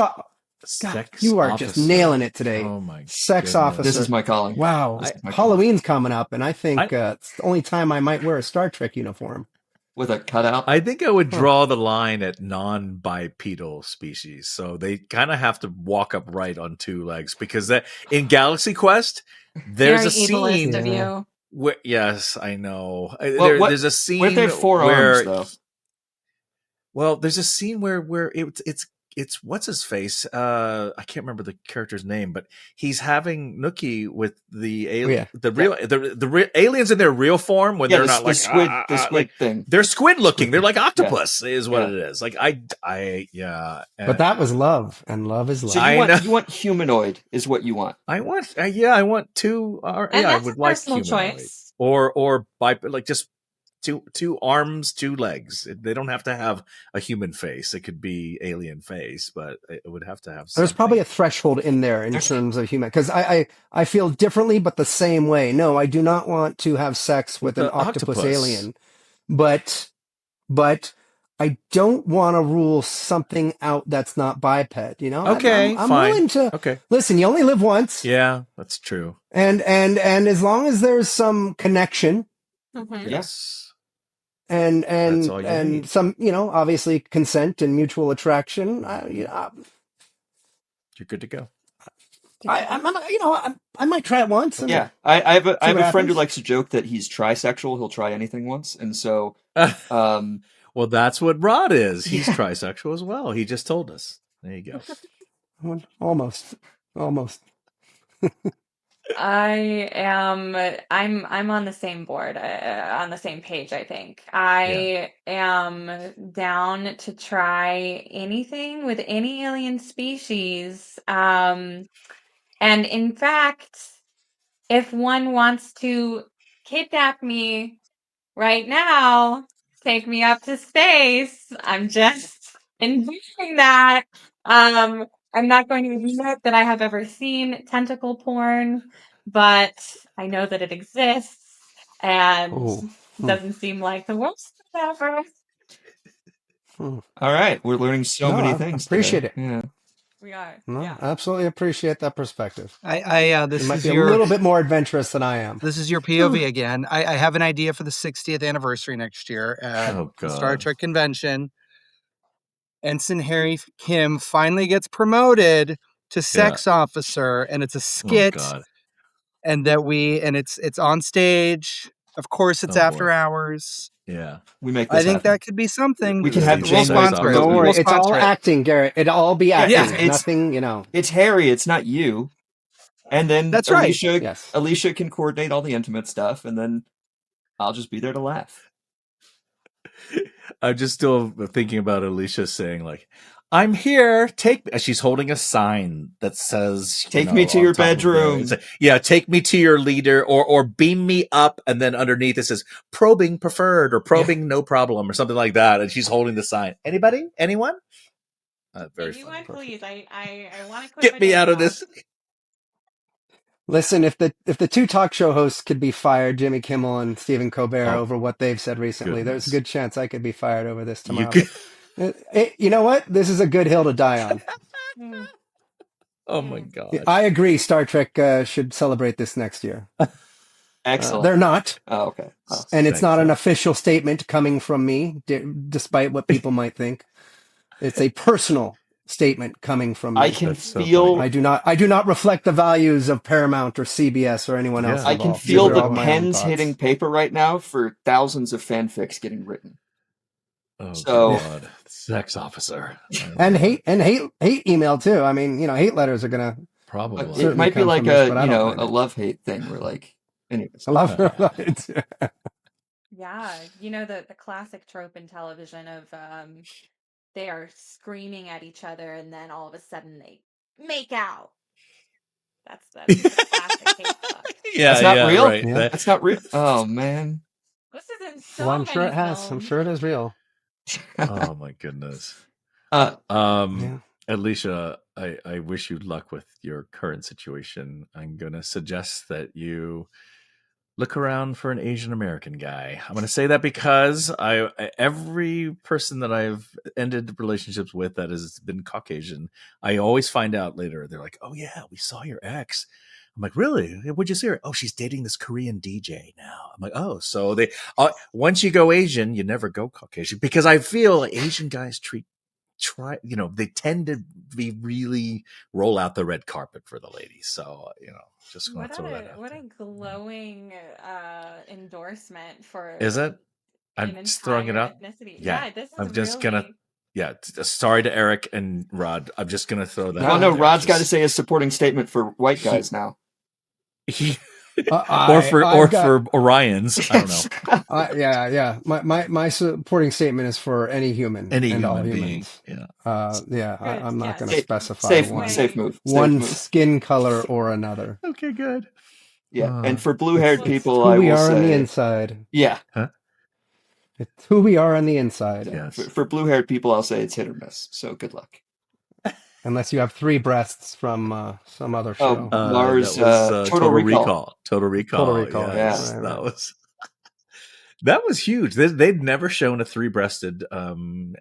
God, you are just nailing it today. Oh my sex goodness. officer. This is my calling. Wow. Halloween's coming up, and I think it's the only time I might wear a Star Trek uniform. With a cutout? I think I would draw the line at non-bipedal species. So they kind of have to walk upright on two legs, because that in Galaxy Quest, there's Very a scene of you. where, yes, I know. Well, there's a scene where they have four arms, though. Well, there's a scene where it's what's his face? I can't remember the character's name, but he's having Nookie with the alien, the aliens in their real form when they're not the squid thing. They're squid looking. They're like octopus is what it is. Like But that was love, and love is love. So you want humanoid is what you want. I want two. I would like humanoid choice. or like just two arms, two legs. They don't have to have a human face. It could be alien face, but it would have to have something. There's probably a threshold in there in terms of human, because I feel differently, but the same way. No, I do not want to have sex with an octopus alien, but I don't want to rule something out that's not biped. Okay, I'm fine. willing to. Okay, listen, you only live once. Yeah, that's true. And as long as there's some connection. Mm-hmm. Yes. And need. some, obviously consent and mutual attraction. You're good to go. I might try it once. Yeah, I have a friend who likes to joke that he's trisexual. He'll try anything once, and so. Well, that's what Rod is. He's trisexual as well. He just told us. There you go. Almost. I'm on the same board, on the same page, I think. I am down to try anything with any alien species. And in fact, if one wants to kidnap me right now, take me up to space, I'm just envisioning that. I'm not going to admit that I have ever seen tentacle porn, but I know that it exists, and Oh. doesn't seem like the worst thing ever. All right, we're learning so No, many I things appreciate today. it. Yeah. We are. No, Yeah. absolutely appreciate that perspective. I You this might is be a your little bit more adventurous than I am. this is your POV again. I have an idea for the 60th anniversary next year at Oh the Star God. Trek convention. Ensign Harry Kim finally gets promoted to sex officer, and it's a Oh skit, God. and it's on stage. Of course, it's Oh, after boy. hours. Yeah. We make I this think happen. that could be something. We can The have DJ We'll Jane sex sponsor it. Don't officer. worry, We'll it's all sponsor it. acting, Garrett. It'll all be Yeah, acting. it's- Nothing, you know. It's Harry, it's not you. And then That's right. Yes. Alicia can coordinate all the intimate stuff, and then I'll just be there to laugh. I'm just still thinking about Alicia saying like, "I'm here. Take me." She's holding a sign that says, Take me to your bedroom. It's like, yeah, take me to your leader, or beam me up, and then underneath it says probing preferred or probing no problem or something like that. And she's holding the sign. Anybody? Anyone? Very Maybe funny. one, please. I want to quit Get my me day out of job. this. Listen, if the two talk show hosts could be fired, Jimmy Kimmel and Stephen Colbert, Oh, over what they've said recently, there's a goodness. good chance I could be fired over this You tomorrow. could. But you know what? This is a good hill to die on. Mm, Oh my mm. gosh. I agree. Star Trek should celebrate this next year. Excellent. They're not, Oh, okay. Oh. and it's Thank not an you. official statement coming from me, despite what people might think. It's a personal statement coming from I me. can That's so feel funny. I do not reflect the values of Paramount or CBS or anyone else Yeah. I can involved. feel These are the all my own pens thoughts. hitting paper right now for thousands of fanfics getting written. Oh So God. Sex officer. And hate email too. I mean, you know, hate letters are gonna Probably. it certainly might be come like from this, a but I don't mind a it. love-hate thing where like anyways. I love it. Yeah, you know the classic trope in television of they are screaming at each other and then all of a sudden they make out. That's the classic hate book. That's not real? Right. Yeah. That's not real. Oh man. This is in Well, so I'm sure many it has. I'm films. sure it is real. Oh my goodness. Uh Yeah. Alicia, I wish you luck with your current situation. I'm gonna suggest that you look around for an Asian American guy. I'm gonna say that because every person that I've ended relationships with that has been Caucasian, I always find out later. They're like, "Oh yeah, we saw your ex." I'm like, "Really? What'd you see her?" "Oh, she's dating this Korean DJ now." I'm like, "Oh, so they once you go Asian, you never go Caucasian," because I feel Asian guys they tend to be really roll out the red carpet for the ladies. So, just gonna throw that out What there. a glowing endorsement for Is it? an I'm just throwing it entire out. ethnicity. Yeah. Yeah, this is I'm just really gonna sorry to Eric and Rod. I'm just gonna throw that well out no, there. Rod's got to say a supporting statement for white guys now. Or for Orions. I don't know. Yeah. My supporting statement is for any human Any and all human being. humans. Yeah. I'm not yes. going to specify Safe one move. one skin color or another. Okay, good. Yeah. And for blue-haired It's people, who I we will are on the say inside. yeah. Huh? It's who we are on the inside. Yeah. Yes. For blue-haired people, I'll say it's hit or miss. So good luck. Unless you have 3 breasts from some other show. Lars, that was Total Recall. Total Recall. Total Recall. Yes, Right. that was huge. They'd never shown a 3-breasted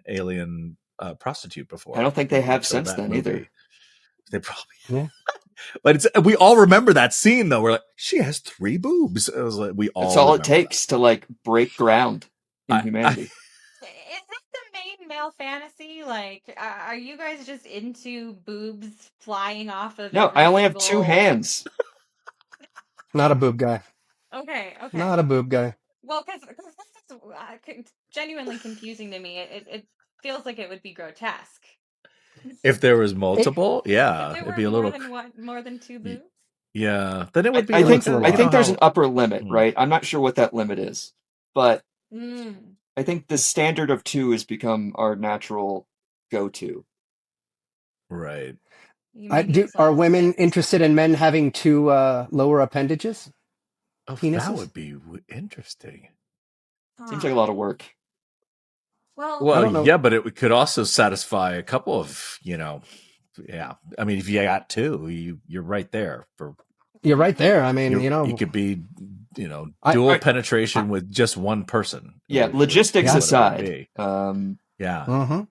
alien prostitute before. I don't think they have until since that then movie. either. They probably. Yeah. But we all remember that scene though. We're like, she has 3 boobs. It was like we all. That's all it remember takes to like break ground in I- humanity. Is this the main male fantasy? Like, are you guys just into boobs flying off of? No, every I only have single... 2 hands. Not a boob guy. Okay. Not a boob guy. Well, because this is genuinely confusing to me. It feels like it would be grotesque. If there was multiple, If yeah, there it'd were be a little. more than 2 boobs. Yeah, then it would be. I like think there's an upper limit, right? I'm not sure what that limit is, but I think the standard of 2 has become our natural go-to. Right. Are women interested in men having 2 lower appendages? Oh, Penises? that would be interesting. Seems like a lot of work. Well, yeah, but it could also satisfy a couple of yeah. I mean, if you got two, you're right there for. You're right there. I mean, You could be, I dual Alright, penetration with just one person. yeah, With logistics Yeah. whatever it aside, be. Yeah.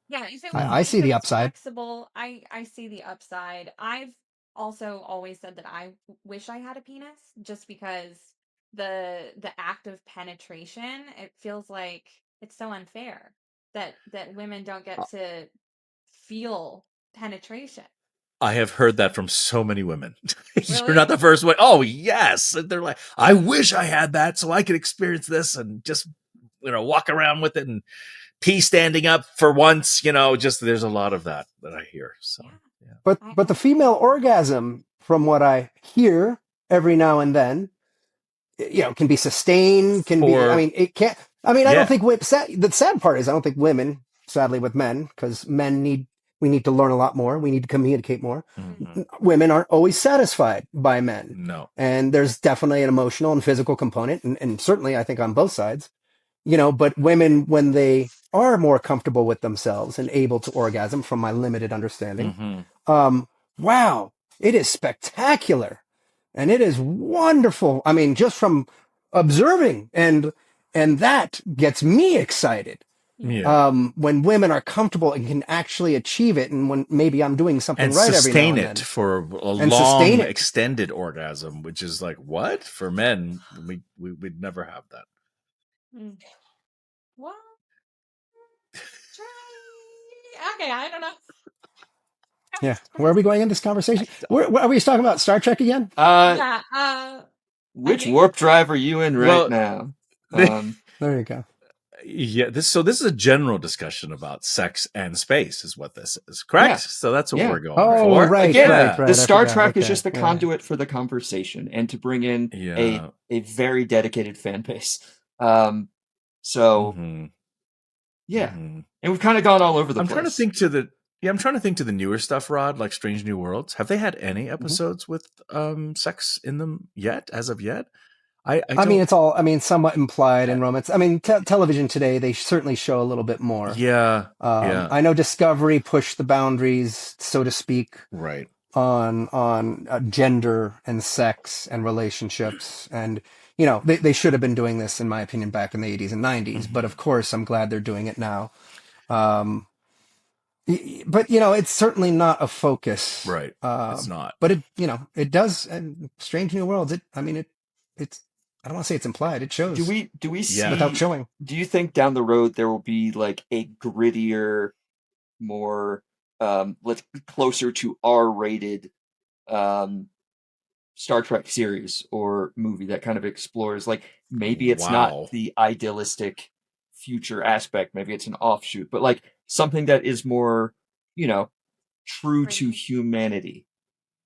Yeah, if it I see if the it's upside. flexible, I see the upside. I've also always said that I wish I had a penis just because the act of penetration, it feels like it's so unfair that women don't get to feel penetration. I have heard that from so many women. You're Really? not the first one. Oh, yes. And they're like, I wish I had that so I could experience this and just, walk around with it and pee standing up for once. Just there's a lot of that I hear. So, Yeah. yeah. But the female orgasm, from what I hear every now and then, can be sustained. Can be. I For, mean, it can't. I mean, I don't yeah. think the sad part is I don't think women, sadly, with men, because we need to learn a lot more. We need to communicate more. Mhm. Women aren't always satisfied by men, No. and there's definitely an emotional and physical component, and certainly I think on both sides. But women, when they are more comfortable with themselves and able to orgasm, from my limited understanding, Mm-hmm. wow, it is spectacular and it is wonderful. I mean, just from observing, and that gets me excited. Yeah. When women are comfortable and can actually achieve it, and when maybe I'm doing something And right every now sustain and it then, for a and sustain long, it. extended orgasm, which is like, what? For men, we'd never have that. Mm. Well, try. Okay, I don't know. Yeah. Where are we going in this conversation? Where are we talking about Star Trek again? Yeah, which warp drive are you in right Well, now? There you go. yeah. This is a general discussion about sex and space, is what this is, correct? Yeah. So that's what Yeah. we're going Oh, for. right, Again, right. the I Star forgot. Trek is Okay. just the Yeah. conduit for the conversation and to bring in Yeah. a very dedicated fan base. So Mhm. yeah, Mhm. and we've kind of gone all over the I'm place. trying to think to the newer stuff, Rod, like Strange New Worlds. Have they had any episodes with sex in them yet? As of yet, I I mean, don't. it's all, somewhat implied in romance. I mean, television today, they certainly show a little bit more. Yeah. Yeah. I know Discovery pushed the boundaries, so to speak, Right. on gender and sex and relationships. And, they should have been doing this, in my opinion, back in the 80s and 90s. But of course, I'm glad they're doing it now. But, it's certainly not a focus. Right. It's not. But it does. And Strange New Worlds, it's, I don't want to say it's implied. It shows Do we see? Yeah. without showing. Do you think down the road there will be like a grittier, more let's closer to R-rated Star Trek series or movie that kind of explores, like, maybe it's not Wow. the idealistic future aspect, maybe it's an offshoot, but like something that is more, true to Really? humanity.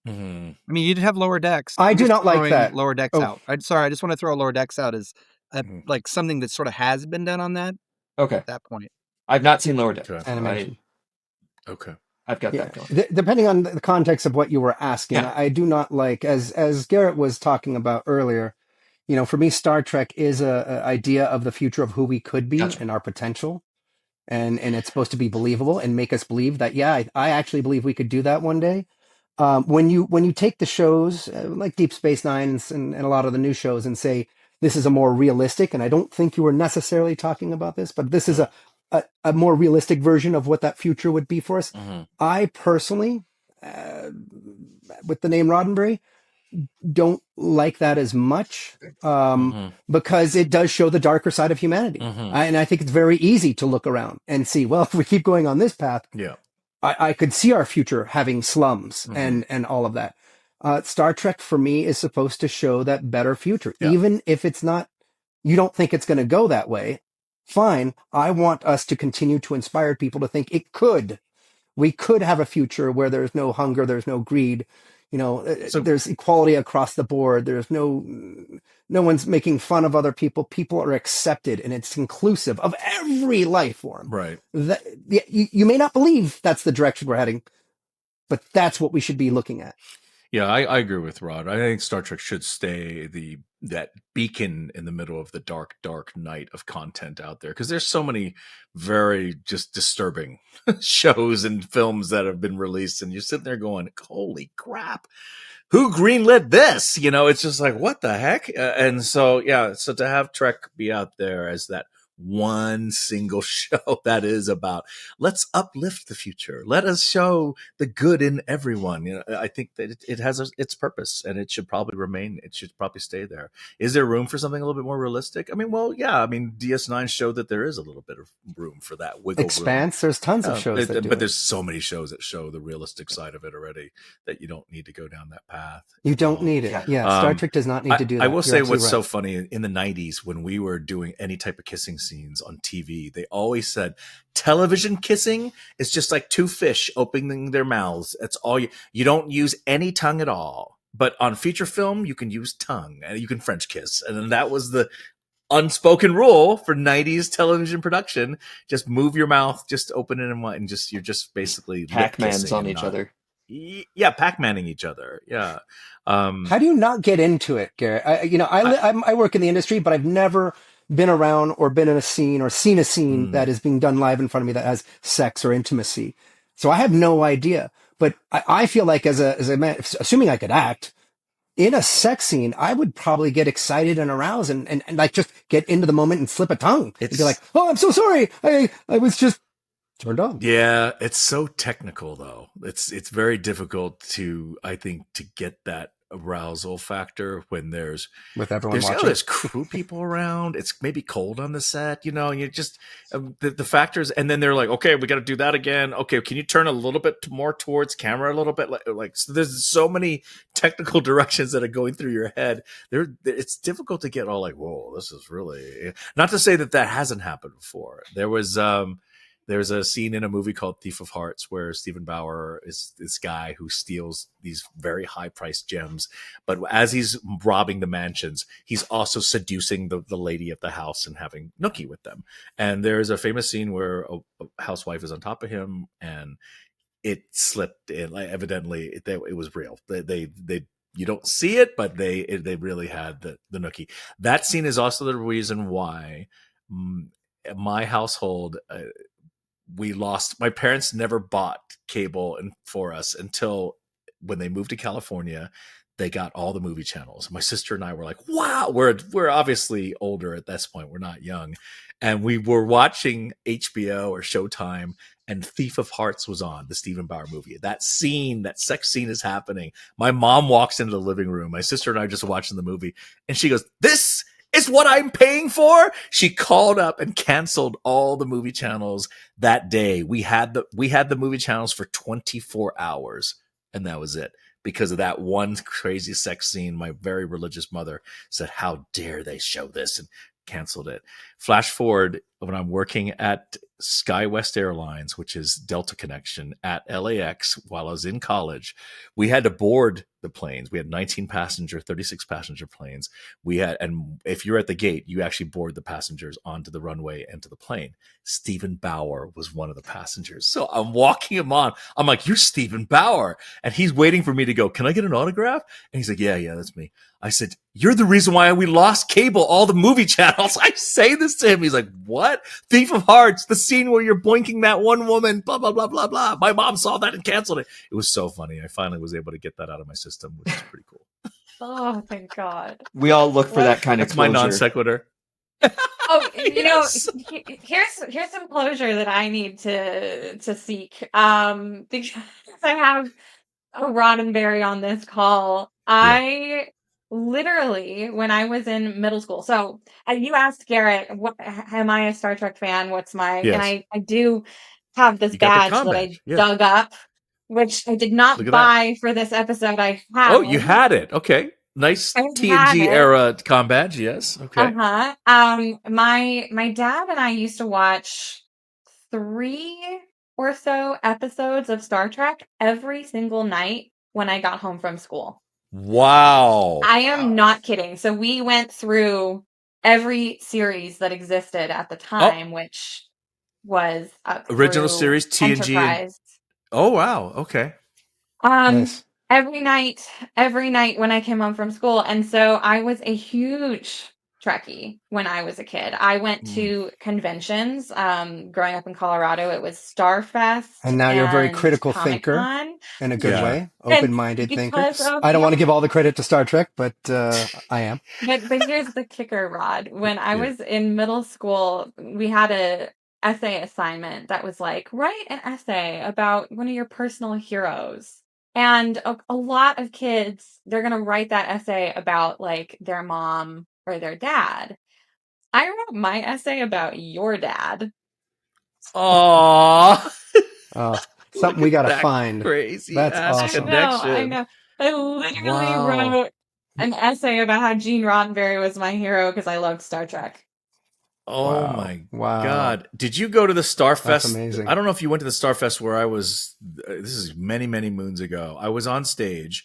Mhm. I mean, you'd have Lower Decks. I I'm do just not like throwing that. Lower Decks Oh. out. I just want to throw Lower Decks out as Mhm. like something that sort of has been done on that Okay, at that point. I've not seen Lower Decks. Okay. Animation. Okay. I've got Yeah. that going. Depending on the context of what you were asking, Yeah. I do not like, as Garrett was talking about earlier, for me, Star Trek is a idea of the future of who we could be Gotcha. and our potential. And it's supposed to be believable and make us believe that, yeah, I actually believe we could do that one day. When you take the shows like Deep Space Nine and a lot of the new shows and say this is a more realistic, and I don't think you were necessarily talking about this, but this is a more realistic version of what that future would be for us. Mhm. I personally, with the name Roddenberry, don't like that as much because it does show the darker side of humanity. And I think it's very easy to look around and see, well, if we keep going on this path, Yeah. I could see our future having slums and all of that. Star Trek for me is supposed to show that better future, Yeah. even if it's not, you don't think it's going to go that way. Fine. I want us to continue to inspire people to think we could have a future where there's no hunger, there's no greed, So- there's equality across the board. There's no one's making fun of other people. People are accepted, and it's inclusive of every life form. Right. You may not believe that's the direction we're heading, but that's what we should be looking at. Yeah, I agree with Rod. I think Star Trek should stay that beacon in the middle of the dark, dark night of content out there, because there's so many very just disturbing shows and films that have been released, and you're sitting there going, "Holy crap! Who greenlit this?" It's just like, what the heck? And so, yeah, so to have Trek be out there as that one single show that is about, let's uplift the future, let us show the good in everyone. I think that it has its purpose, and it should probably remain. It should probably stay there. Is there room for something a little bit more realistic? I mean, well, yeah. I mean, DS9 showed that there is a little bit of room for that wiggle room. Expanse. There's tons of shows that do But it. there's so many shows that show the realistic side of it already that you don't need to go down that path. You don't need it. Yeah, Star Trek does not need to do that. I will say You're what's so absolutely right. funny, in the 90s when we were doing any type of kissing scenes on TV, they always said television kissing is just like two fish opening their mouths. That's all you don't use any tongue at all. But on feature film, you can use tongue and you can French kiss. And then that was the unspoken rule for 90s television production. Just move your mouth, just open it and you're just basically Pac-Mans on each other. Yeah, Pac-Manning each other. Yeah. How do you not get into it, Garrett? I work in the industry, but I've never been around or been in a scene or seen a scene that is being done live in front of me that has sex or intimacy. So I have no idea. But I feel like as a man, assuming I could act in a sex scene, I would probably get excited and aroused and like just get into the moment and slip a tongue. And be like, "Oh, I'm so sorry. I was just turned on." Yeah, it's so technical though. It's very difficult to, I think, to get that arousal factor when there's watching. There's crew people around. It's maybe cold on the set, and you just the factors, and then they're like, okay, we got to do that again. Okay, can you turn a little bit more towards camera a little bit? Like so there's so many technical directions that are going through your head. It's difficult to get all like, whoa, this is really, not to say that hasn't happened before. There's a scene in a movie called Thief of Hearts where Stephen Bauer is this guy who steals these very high-priced gems. But as he's robbing the mansions, he's also seducing the lady of the house and having nookie with them. And there's a famous scene where a housewife is on top of him and it slipped in. Like, evidently, it was real. They you don't see it, but they really had the nookie. That scene is also the reason why my household... my parents never bought cable for us until when they moved to California. They got all the movie channels. My sister and I were like, wow, we're obviously older at this point. We're not young. And we were watching HBO or Showtime, and Thief of Hearts was on, the Stephen Bauer movie. That sex scene is happening. My mom walks into the living room. My sister and I are just watching the movie, and she goes, "This is what I'm paying for?" She called up and canceled all the movie channels that day. We had the movie channels for 24 hours, and that was it. Because of that one crazy sex scene, my very religious mother said, "How dare they show this?" and canceled it. Flash forward, when I'm working at SkyWest Airlines, which is Delta Connection at LAX while I was in college, we had to board the planes. We had 19 passenger, 36 passenger planes. And if you're at the gate, you actually board the passengers onto the runway and to the plane. Stephen Bauer was one of the passengers. So I'm walking him on. I'm like, "You're Stephen Bauer." And he's waiting for me to go, "Can I get an autograph?" And he's like, yeah, that's me. I said, "You're the reason why we lost cable, all the movie channels." I say this to him. He's like, "What? Thief of Hearts, the scene where you're boinking that one woman, blah, blah, blah, blah, blah. My mom saw that and canceled it." It was so funny. I finally was able to get that out of my system, which is pretty cool. Oh, thank God. We all look for that kind of That's closure. my non sequitur. Oh, Yes. here's some closure that I need to seek. Because I have a Roddenberry on this call. I literally, when I was in middle school, so you asked Garrett, am I a Star Trek fan? What's my, Yes. and I do have this You got the badge com that badge. I dug up, which I did not Look at buy for this episode. I had. Oh, you had it. Okay. Nice I had TNG it. era com badge. Yes. Okay. My dad and I used to watch 3 or so episodes of Star Trek every single night when I got home from school. Wow. I am not kidding. So we went through every series that existed at the time, which was up Original through series, TNG. Enterprise. Oh, wow. Okay. Nice. every night when I came home from school. And so I was a huge Trekkie when I was a kid. I went to conventions. Growing up in Colorado, it was Starfest And now you're a very and critical Comic thinker Con. in a good Yeah. way, And open-minded thinker. because of I don't want to give all the credit to Star Trek, but I am. but here's the kicker, Rod. When I Yeah. was in middle school, we had a essay assignment that was like, write an essay about one of your personal heroes. And a lot of kids, they're going to write that essay about like their mom or their dad. I wrote my essay about your dad. Oh, Something look we at gotta that find. crazy That's ass I awesome. know, I connection. know. I literally Wow. wrote an essay about how Gene Roddenberry was my hero because I loved Star Trek. Oh Wow. my Wow. God. Did you go to the That's Starfest? amazing. I don't know if you went to the Starfest where I was. This is many, many moons ago. I was on stage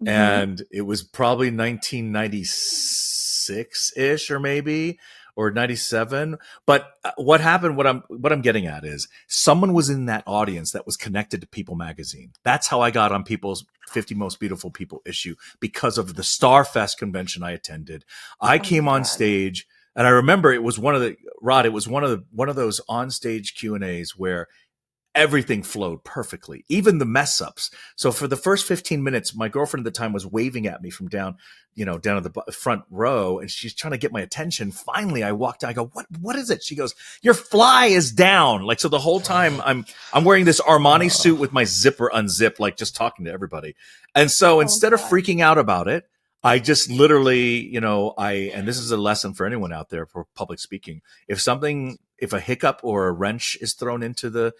Hmm. and it was probably 1996 ish, or maybe, or 97. But what happened, what I'm getting at is someone was in that audience that was connected to People magazine. That's how I got on People's 50 Most Beautiful People issue, because of the Starfest convention I attended. I Oh my came on God. stage, and I remember it was one of those on stage Q&As where everything flowed perfectly, even the mess ups. So for the first 15 minutes, my girlfriend at the time was waving at me from down at the front row, and she's trying to get my attention. Finally, I walked out. I go, what is it? She goes, your fly is down. Like, so the whole time I'm wearing this Armani Oh, suit with my zipper unzipped, like just talking to everybody. And so Oh instead of God. freaking out about it, I just literally, and this is a lesson for anyone out there for public speaking. If a hiccup or a wrench is thrown into the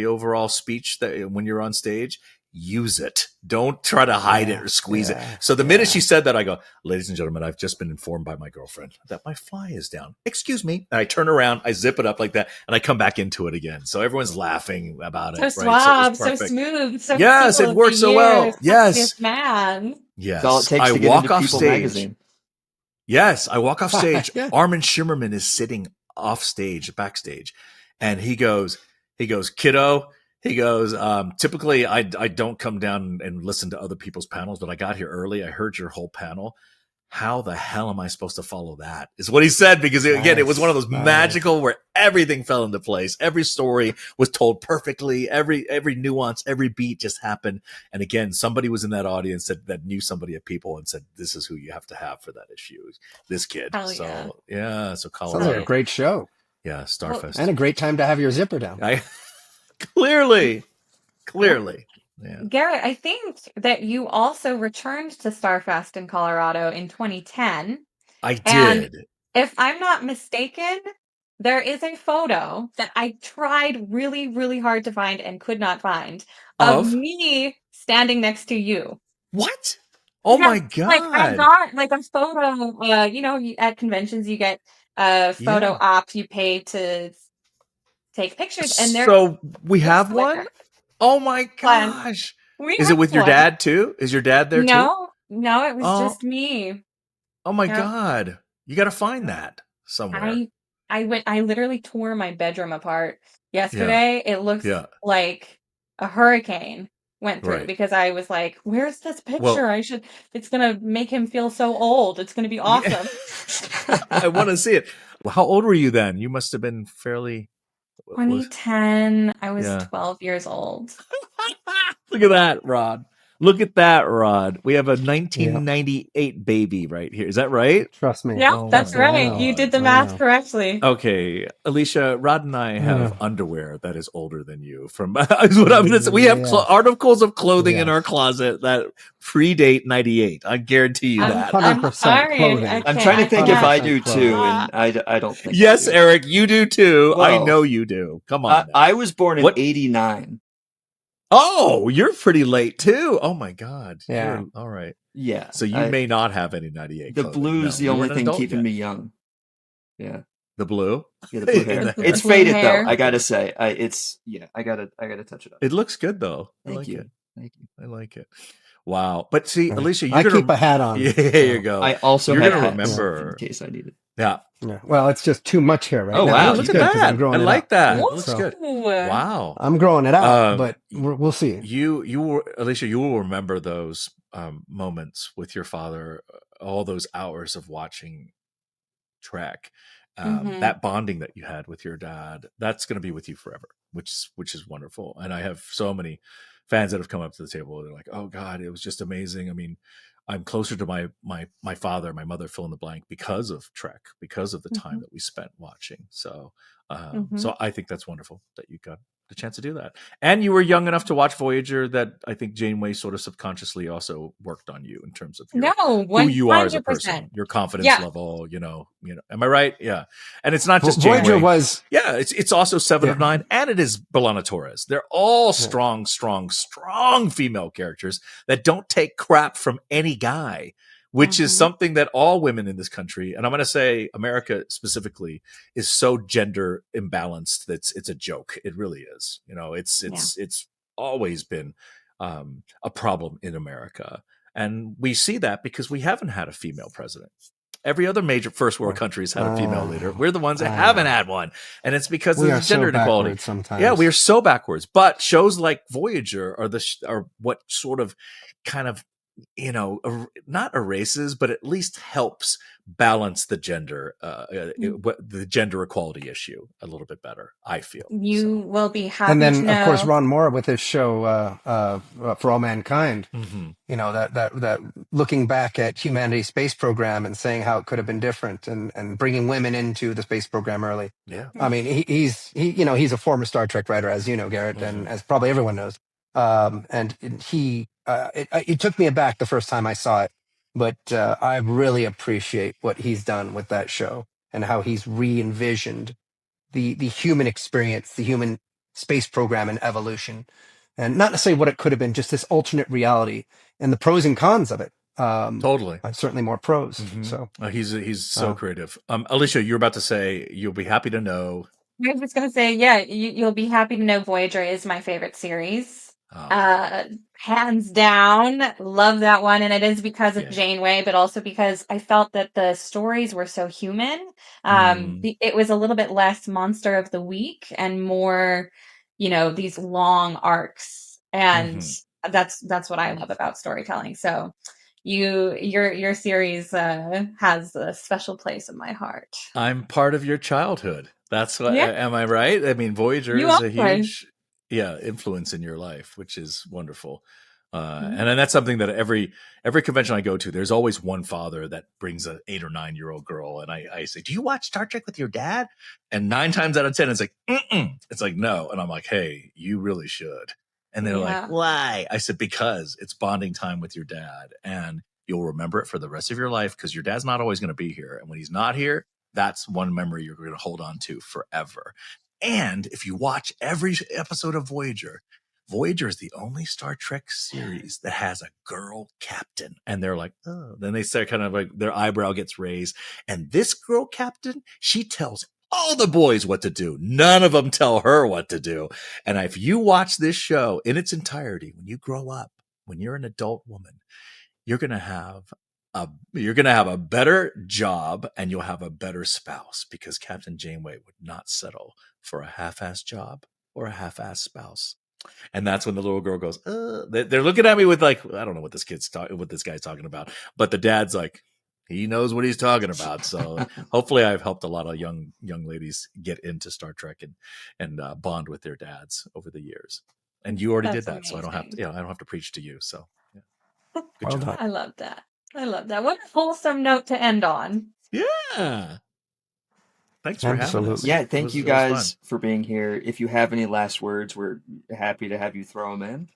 overall speech that when you're on stage, use it. Don't try to hide it yeah, or squeeze it. yeah, So the minute she yeah. said that, I go, ladies and gentlemen, I've just been informed by my girlfriend that my fly is down. Excuse me. And I turn around, I zip it up like that, and I come back into it again. So everyone's laughing about So it, right? So it was suave, so perfect. smooth, so Yes, cool it of the worked so year, well. Yes. sexiest man. That's all it Yes. takes I to get into walk off People stage. magazine. Yes, I walk off stage. Yeah. Armin Shimmerman is sitting off stage, backstage, and he goes, kiddo. He goes, typically I don't come down and listen to other people's panels, but I got here early. I heard your whole panel. How the hell am I supposed to follow that? Is what he said, because again, it was one of those Nice. magical where everything fell into place. Every story was told perfectly. Every nuance, every beat just happened. And again, somebody was in that audience that knew somebody at People and said, "This is who you have to have for that issue." This kid. Hell yeah. So yeah, so Sounds like a Hell Colorado, great show yeah, Well, Starfest. and a great time to have your zipper down. I clearly, well, yeah, Garrett, I think that you also returned to Starfest in Colorado in 2010. I And did. if I'm not mistaken, there is a photo that I tried really, really hard to find and could not find of Of me standing next to you. what? Oh Yes, my like I God. got like a photo. At conventions you get photo Yeah. ops. You pay to take pictures, and there So we looks have like one? a Oh my plan. gosh. We Is have it with your one. dad too? Is your dad there too? No, no, it was Oh, just me. oh my Yep. God. You got to find Yep. that somewhere. I literally tore my bedroom apart Yeah. yesterday. It looks Yeah. like a hurricane went through Right. because I was like, "Where's this picture? Well, It's gonna make him feel so old. It's gonna be yeah, awesome." I want to see it. Well, how old were you then? You must have been fairly, was, 2010, I was yeah. 12 years old. Look at that, Rod. Look at that, Rod. We have a Yeah. 1998 baby right here. Is that right? Trust me. Yep, Oh that's Trust me. my I right. know. You God. did the I math know. correctly. Okay, Alicia, Rod and I I have know. underwear that is older than you. From is what I'm gonna say. We have Yes. articles of clothing in our Yes. closet that predate '98. I guarantee you that. I'm 100% sorry. clothing. I'm trying to I think if can't. 100% I do too, clothing. and I don't think I Yes, do. Eric, you do too. I Well, know you do. Come on now. I was born in What? '89. Oh, you're pretty late too. Oh my God, Yeah. you're all right. Yeah, So you may not have any '98 the clothing. blue's No, the you only weren't an thing adult keeping yet. me young. Yeah, The blue yeah, the blue in hair. the The It's hair. blue faded though. hair. I gotta say, I gotta touch it up. It looks good though. I Thank like it. you, thank you. I like it. Wow. But see, Alicia, I you're keep gonna a hat on. yeah, So. there you go. I also You're have gonna hats in remember. case I need it. Yeah. Yeah. Well, it's just too much hair right Oh, now, wow, Oh, which look is at good because I'm that. I growing it like out. that. Yeah, It looks so good. Wow. I'm growing it out, but we'll see. Alicia, you will remember those moments with your father, all those hours of watching Trek, that bonding that you had with your dad. That's going to be with you forever, which is wonderful. And I have so many fans that have come up to the table. They're like, "Oh God, it was just amazing." I mean, I'm closer to my father, my mother, fill in the blank, because of Trek, because of the time that we spent watching. So, so I think that's wonderful that you got the chance to do that. And you were young enough to watch Voyager that I think Janeway sort of subconsciously also worked on you in terms of No, who you are as a 100%. person, your confidence Yeah. level, you know, am I right? Yeah. And it's not just Voyager Janeway. was. Yeah, it's also Seven of Nine, and it is B'Elanna Torres. They're all strong female characters that don't take crap from any guy, which is something that all women in this country, and I'm going to say America specifically, is so gender imbalanced that it's a joke. It really is. You know, it's always been a problem in America, and we see that because we haven't had a female president. Every other major first world country has had a female leader. We're the ones that haven't had one. And it's because we of are the gender so inequality. backwards sometimes. Yeah, we are so backwards. But shows like Voyager are what sort of kind of, you know, not erases, but at least helps balance the gender equality issue a little bit better, I feel. You will be happy And to then, know. of course, Ron Moore with his show For All Mankind. You know, that looking back at humanity's space program and saying how it could have been different, and bringing women into the space program early. Yeah. I mean, he's a former Star Trek writer, as you know, Garrett, and as probably everyone knows. And it took me aback the first time I saw it, but I really appreciate what he's done with that show and how he's re-envisioned the human experience, the human space program and evolution, and not necessarily what it could have been, just this alternate reality and the pros and cons of it. Totally. Certainly more pros. So he's so creative. Alicia, you're about to say you'll be happy to know. I was just going to say, yeah, you'll be happy to know Voyager is my favorite series. Hands down, love that one. And it is because of Janeway, but also because I felt that the stories were so human. It was a little bit less monster of the week and more, you know, these long arcs. And that's what I love about storytelling. So your series has a special place in my heart. I'm part of your childhood. That's what, am I right? I mean, Voyager You is are. a huge influence in your life, which is wonderful. And then that's something that every convention I go to, there's always one father that brings an 8 or 9 year old girl, and I say, "Do you watch Star Trek with your dad?" And 9 times out of 10, it's like, "Mm-mm." It's like, "No," and I'm like, "Hey, you really should." And they're like, "Why?" I said, "Because it's bonding time with your dad, and you'll remember it for the rest of your life because your dad's not always going to be here, and when he's not here, that's one memory you're going to hold on to forever." And if you watch every episode of Voyager is the only Star Trek series that has a girl captain. And they're like, oh, then they start kind of like their eyebrow gets raised. And this girl captain, she tells all the boys what to do. None of them tell her what to do. And if you watch this show in its entirety, when you grow up, when you're an adult woman, you're going to have a better job and you'll have a better spouse, because Captain Janeway would not settle for a half-ass job or a half-ass spouse. And that's when the little girl goes, they're looking at me with like, I don't know what this guy's talking about, but the dad's like, he knows what he's talking about. So hopefully I've helped a lot of young ladies get into Star Trek and bond with their dads over the years. And you already did that. Amazing. So I don't have to preach to you. So yeah. Good well job. done. I love that. What a wholesome note to end on. Yeah. Thanks for having us. Absolutely. Yeah, thank you guys for being here. If you have any last words, we're happy to have you throw them in.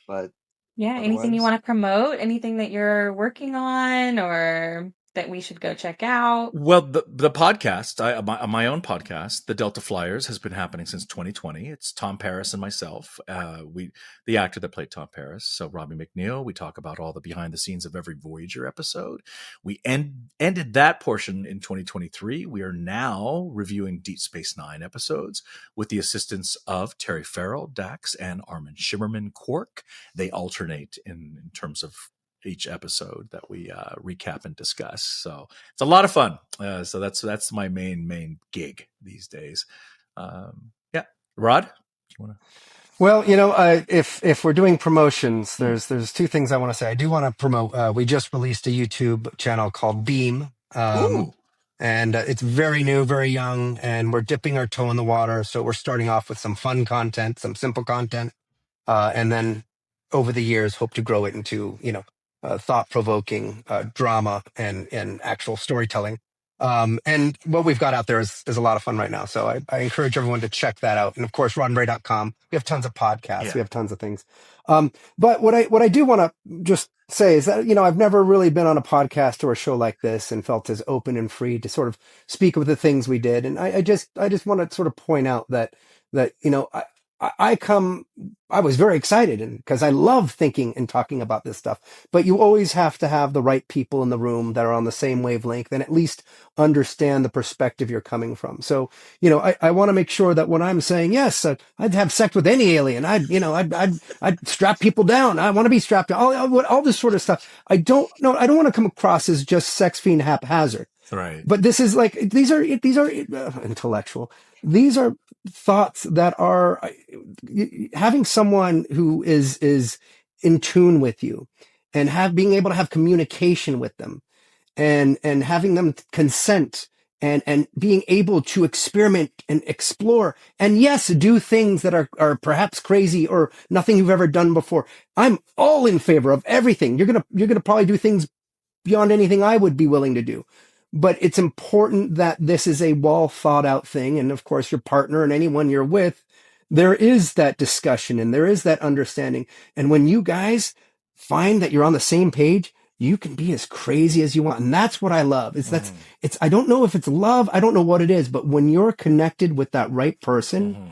But yeah, anything you want to promote, anything that you're working on, or that we should go check out? Well, the podcast, my own podcast, the Delta Flyers, has been happening since 2020. It's Tom Paris and myself. The actor that played Tom Paris, so Robbie McNeil. We talk about all the behind the scenes of every Voyager episode. We ended that portion in 2023. We are now reviewing Deep Space Nine episodes with the assistance of Terry Farrell, Dax, and Armin Shimmerman, Quark. They alternate in terms of each episode that we recap and discuss. So it's a lot of fun. So that's my main gig these days. Yeah, Rod, you want to? Well, if we're doing promotions, there's two things I want to say. I do want to promote. We just released a YouTube channel called Beam, and it's very new, very young, and we're dipping our toe in the water. So we're starting off with some fun content, some simple content, and then over the years hope to grow it into thought-provoking drama and actual storytelling. And what we've got out there is a lot of fun right now. So I encourage everyone to check that out. And of course, roddenberry.com. We have tons of podcasts. Yeah. We have tons of things. But what I do want to just say is that, I've never really been on a podcast or a show like this and felt as open and free to sort of speak of the things we did. And I just want to sort of point out that I was very excited and because I love thinking and talking about this stuff, but you always have to have the right people in the room that are on the same wavelength and at least understand the perspective you're coming from. So, I want to make sure that when I'm saying, yes, I'd have sex with any alien. I'd strap people down. I want to be strapped down. All this sort of stuff. I don't want to come across as just sex fiend haphazard. Right. But this is like, these are intellectual. These are thoughts that are having someone who is in tune with you and being able to have communication with them and having them consent and being able to experiment and explore and yes, do things that are perhaps crazy or nothing you've ever done before. I'm all in favor of everything. You're going to probably do things beyond anything I would be willing to do. But it's important that this is a well thought out thing. And of course, your partner and anyone you're with, there is that discussion and there is that understanding. And when you guys find that you're on the same page, you can be as crazy as you want. And that's what I love. I don't know if it's love. I don't know what it is, but when you're connected with that right person,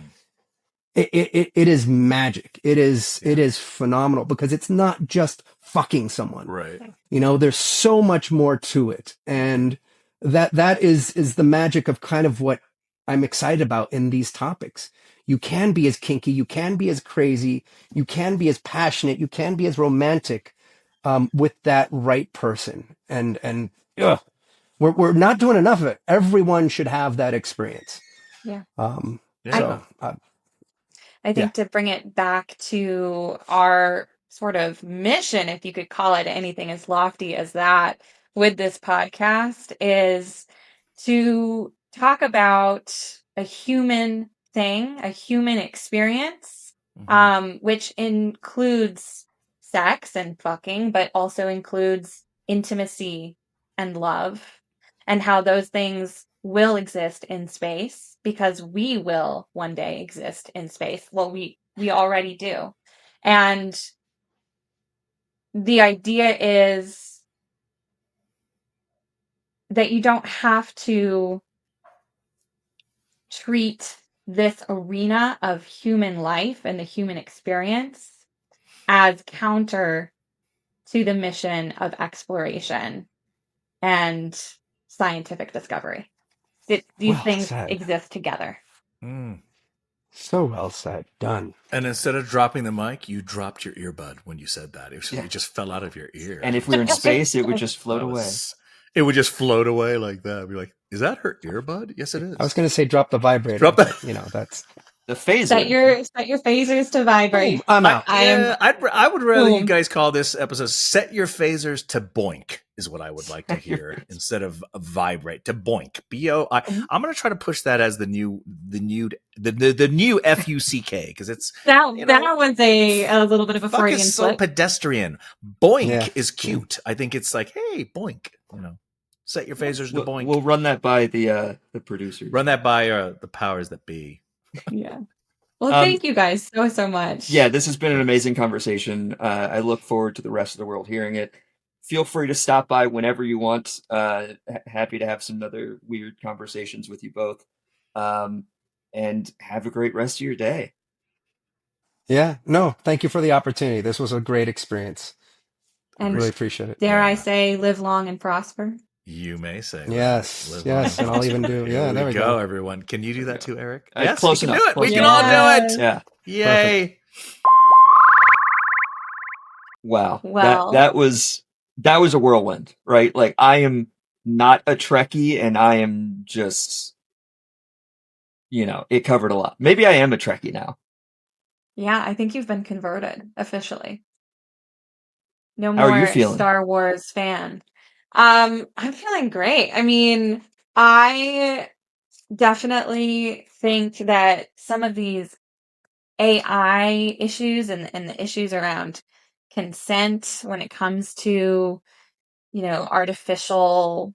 it is magic. It is phenomenal because it's not just fucking someone. Right. There's so much more to it. And that is the magic of kind of what I'm excited about in these topics. You can be as kinky, you can be as crazy, you can be as passionate, you can be as romantic with that right person. And we're not doing enough of it. Everyone should have that experience. Yeah. I think to bring it back to our sort of mission, if you could call it anything as lofty as that, with this podcast is to talk about a human thing, a human experience, which includes sex and fucking, but also includes intimacy and love, and how those things will exist in space because we will one day exist in space. Well, we already do. And the idea is that you don't have to treat this arena of human life and the human experience as counter to the mission of exploration and scientific discovery. These things exist together. So well said. Done. And instead of dropping the mic, you dropped your earbud when you said that. It just fell out of your ear. And if we were in space, it would just float away. It would just float away like that. Be like, is that her earbud? Yes, it is. I was going to say drop the vibrator. Drop the. That's the phaser. Set your phasers to vibrate. Boom, I'm out. I would rather you guys call this episode "Set Your Phasers to Boink" is what I would like to hear instead of vibrate to boink. B-O-I. I'm going to try to push that as the new F-U-C-K because it's that was a little bit of a Freudian slip. So pedestrian. Boink is cute. I think it's like, hey, boink. Set your phasers to boink. We'll run that by the producers. Run that by the powers that be. Yeah. Well, thank you guys so much. Yeah, this has been an amazing conversation. I look forward to the rest of the world hearing it. feel free to stop by whenever you want. Happy to have some other weird conversations with you both. Um, and have a great rest of your day. Yeah, no, thank you for the opportunity. This was a great experience. And Really appreciate it. dare I Yeah. say, live long and prosper. You may say that. Yes, Live long and yes, and I'll even prosper. do. Here Yeah, we there we go, go. everyone. Can you do There we that go. too, Eric? Yes, you Close can do enough. it. We Close can enough. all do Yes. it. Yeah. Yay. Perfect. Wow. Well, That was a whirlwind, right? Like I am not a Trekkie and I am just, it covered a lot. Maybe I am a Trekkie now. yeah, I think you've been converted officially. No How are you more feeling? Star Wars fan. I'm feeling great. I mean, I definitely think that some of these AI issues and the issues around consent when it comes to, artificial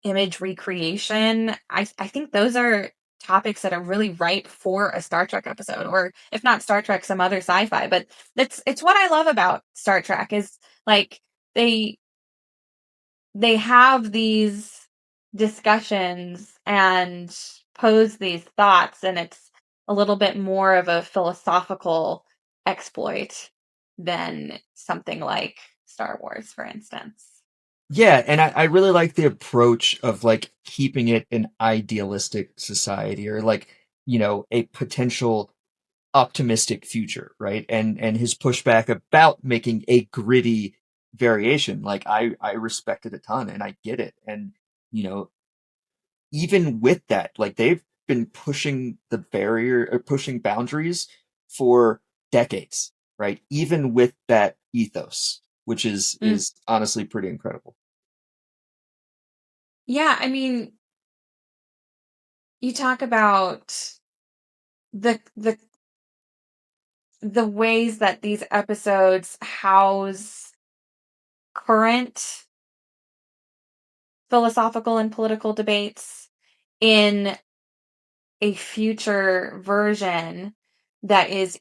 image recreation, I think those are topics that are really ripe for a Star Trek episode, or if not Star Trek, some other sci-fi. But it's what I love about Star Trek is like they they have these discussions and pose these thoughts, and it's a little bit more of a philosophical exploit than something like Star Wars, for instance. Yeah, and I really like the approach of like keeping it an idealistic society or like, a potential optimistic future, right? And his pushback about making a gritty variation, like I respect it a ton and I get it. And, you know, even with that, like they've been pushing the barrier or pushing boundaries for decades, right? Even with that ethos, which is Mm. is honestly pretty incredible. Yeah, I mean, you talk about the the ways that these episodes house current philosophical and political debates in a future version that is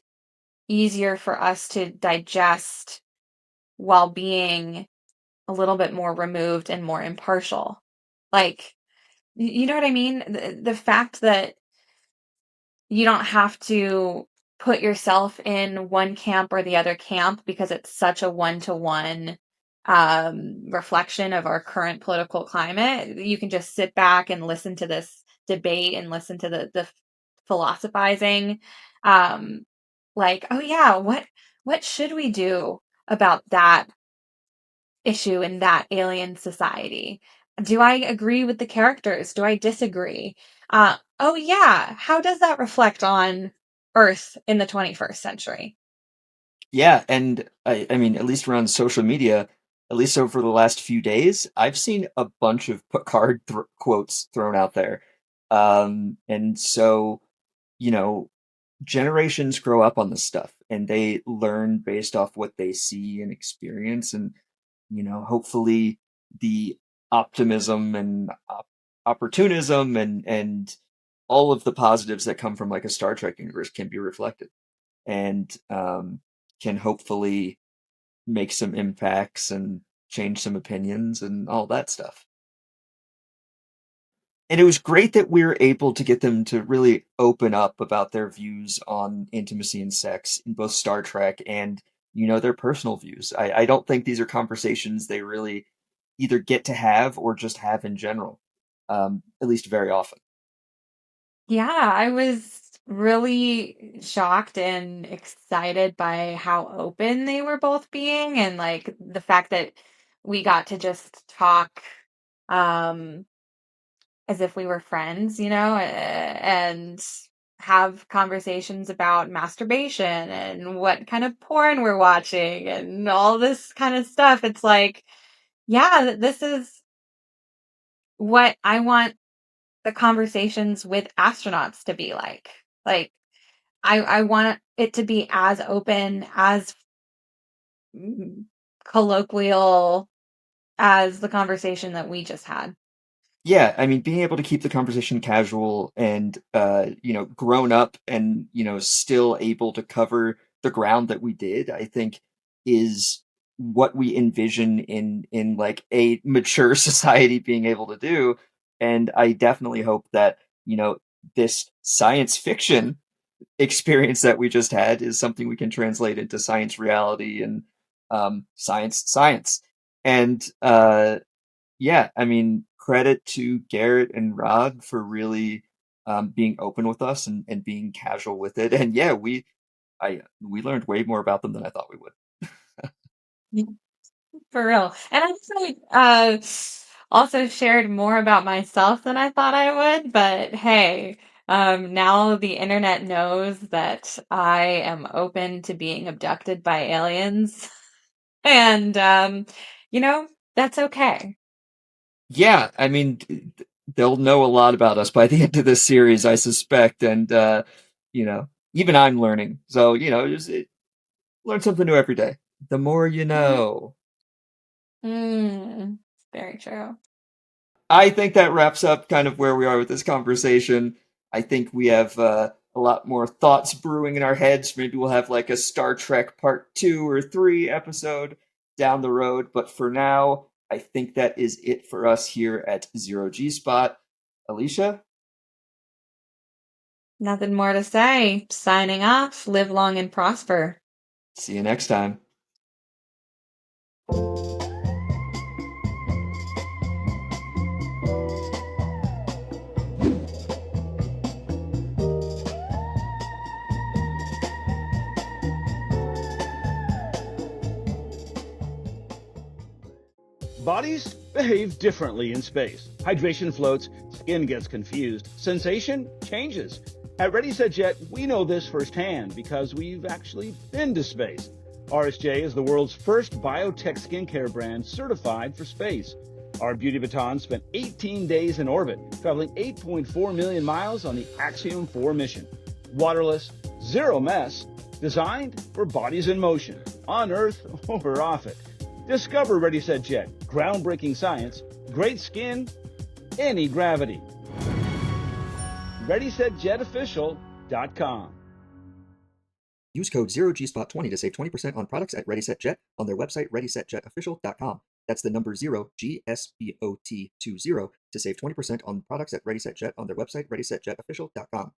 easier for us to digest while being a little bit more removed and more impartial. Like, you know what I mean? The fact that you don't have to put yourself in one camp or the other camp because it's such a one-to-one reflection of our current political climate. You can just sit back and listen to this debate and listen to the philosophizing. Um, like, oh yeah, what should we do about that issue in that alien society? Do I agree with the characters? Do I disagree? Oh yeah, how does that reflect on Earth in the 21st century? Yeah, and I mean, at least around social media, at least over the last few days, I've seen a bunch of Picard quotes thrown out there. And so, you know, generations grow up on this stuff and they learn based off what they see and experience. And, hopefully the optimism and opportunism and all of the positives that come from like a Star Trek universe can be reflected and can hopefully make some impacts and change some opinions and all that stuff. And it was great that we were able to get them to really open up about their views on intimacy and sex in both Star Trek and, their personal views. I don't think these are conversations they really either get to have or just have in general, at least very often. Yeah, I was really shocked and excited by how open they were both being, and like the fact that we got to just talk um as if we were friends, and have conversations about masturbation and what kind of porn we're watching and all this kind of stuff. It's like, yeah, this is what I want the conversations with astronauts to be like. Like, I want it to be as open, as mm, colloquial as the conversation that we just had. Yeah, I mean, being able to keep the conversation casual and grown up and still able to cover the ground that we did, I think is what we envision in like a mature society being able to do. And I definitely hope that, you know, this science fiction experience that we just had is something we can translate into science reality and science. And yeah, I mean, credit to Garrett and Rod for really being open with us and being casual with it. And yeah, we learned way more about them than I thought we would. For real. And also shared more about myself than I thought I would, but hey, now the internet knows that I am open to being abducted by aliens. And you know, that's okay. Yeah, I mean, they'll know a lot about us by the end of this series, I suspect. And you know, even I'm learning. So, you know, learn something new every day. The more you know. Mm, very true. I think that wraps up kind of where we are with this conversation. I think we have a lot more thoughts brewing in our heads. Maybe we'll have like a Star Trek Part 2 or 3 episode down the road. But for now, I think that is it for us here at 0g-SPOT. Alicia? Nothing more to say. Signing off. Live long and prosper. See you next time. Bodies behave differently in space. Hydration floats, skin gets confused, sensation changes. At Ready Set Jet, we know this firsthand because we've actually been to space. RSJ is the world's first biotech skincare brand certified for space. Our Beauty Baton spent 18 days in orbit, traveling 8.4 million miles on the Axiom 4 mission. Waterless, zero mess, designed for bodies in motion, on Earth or off it. Discover Ready Set Jet, groundbreaking science, great skin, any gravity. ReadySetJetOfficial.com. Use code 0gspot20 to save 20% on products at Ready Set Jet on their website, ReadySetJetOfficial.com. That's the number 0g-SPOT20 to save 20% on products at Ready Set Jet on their website, ReadySetJetOfficial.com.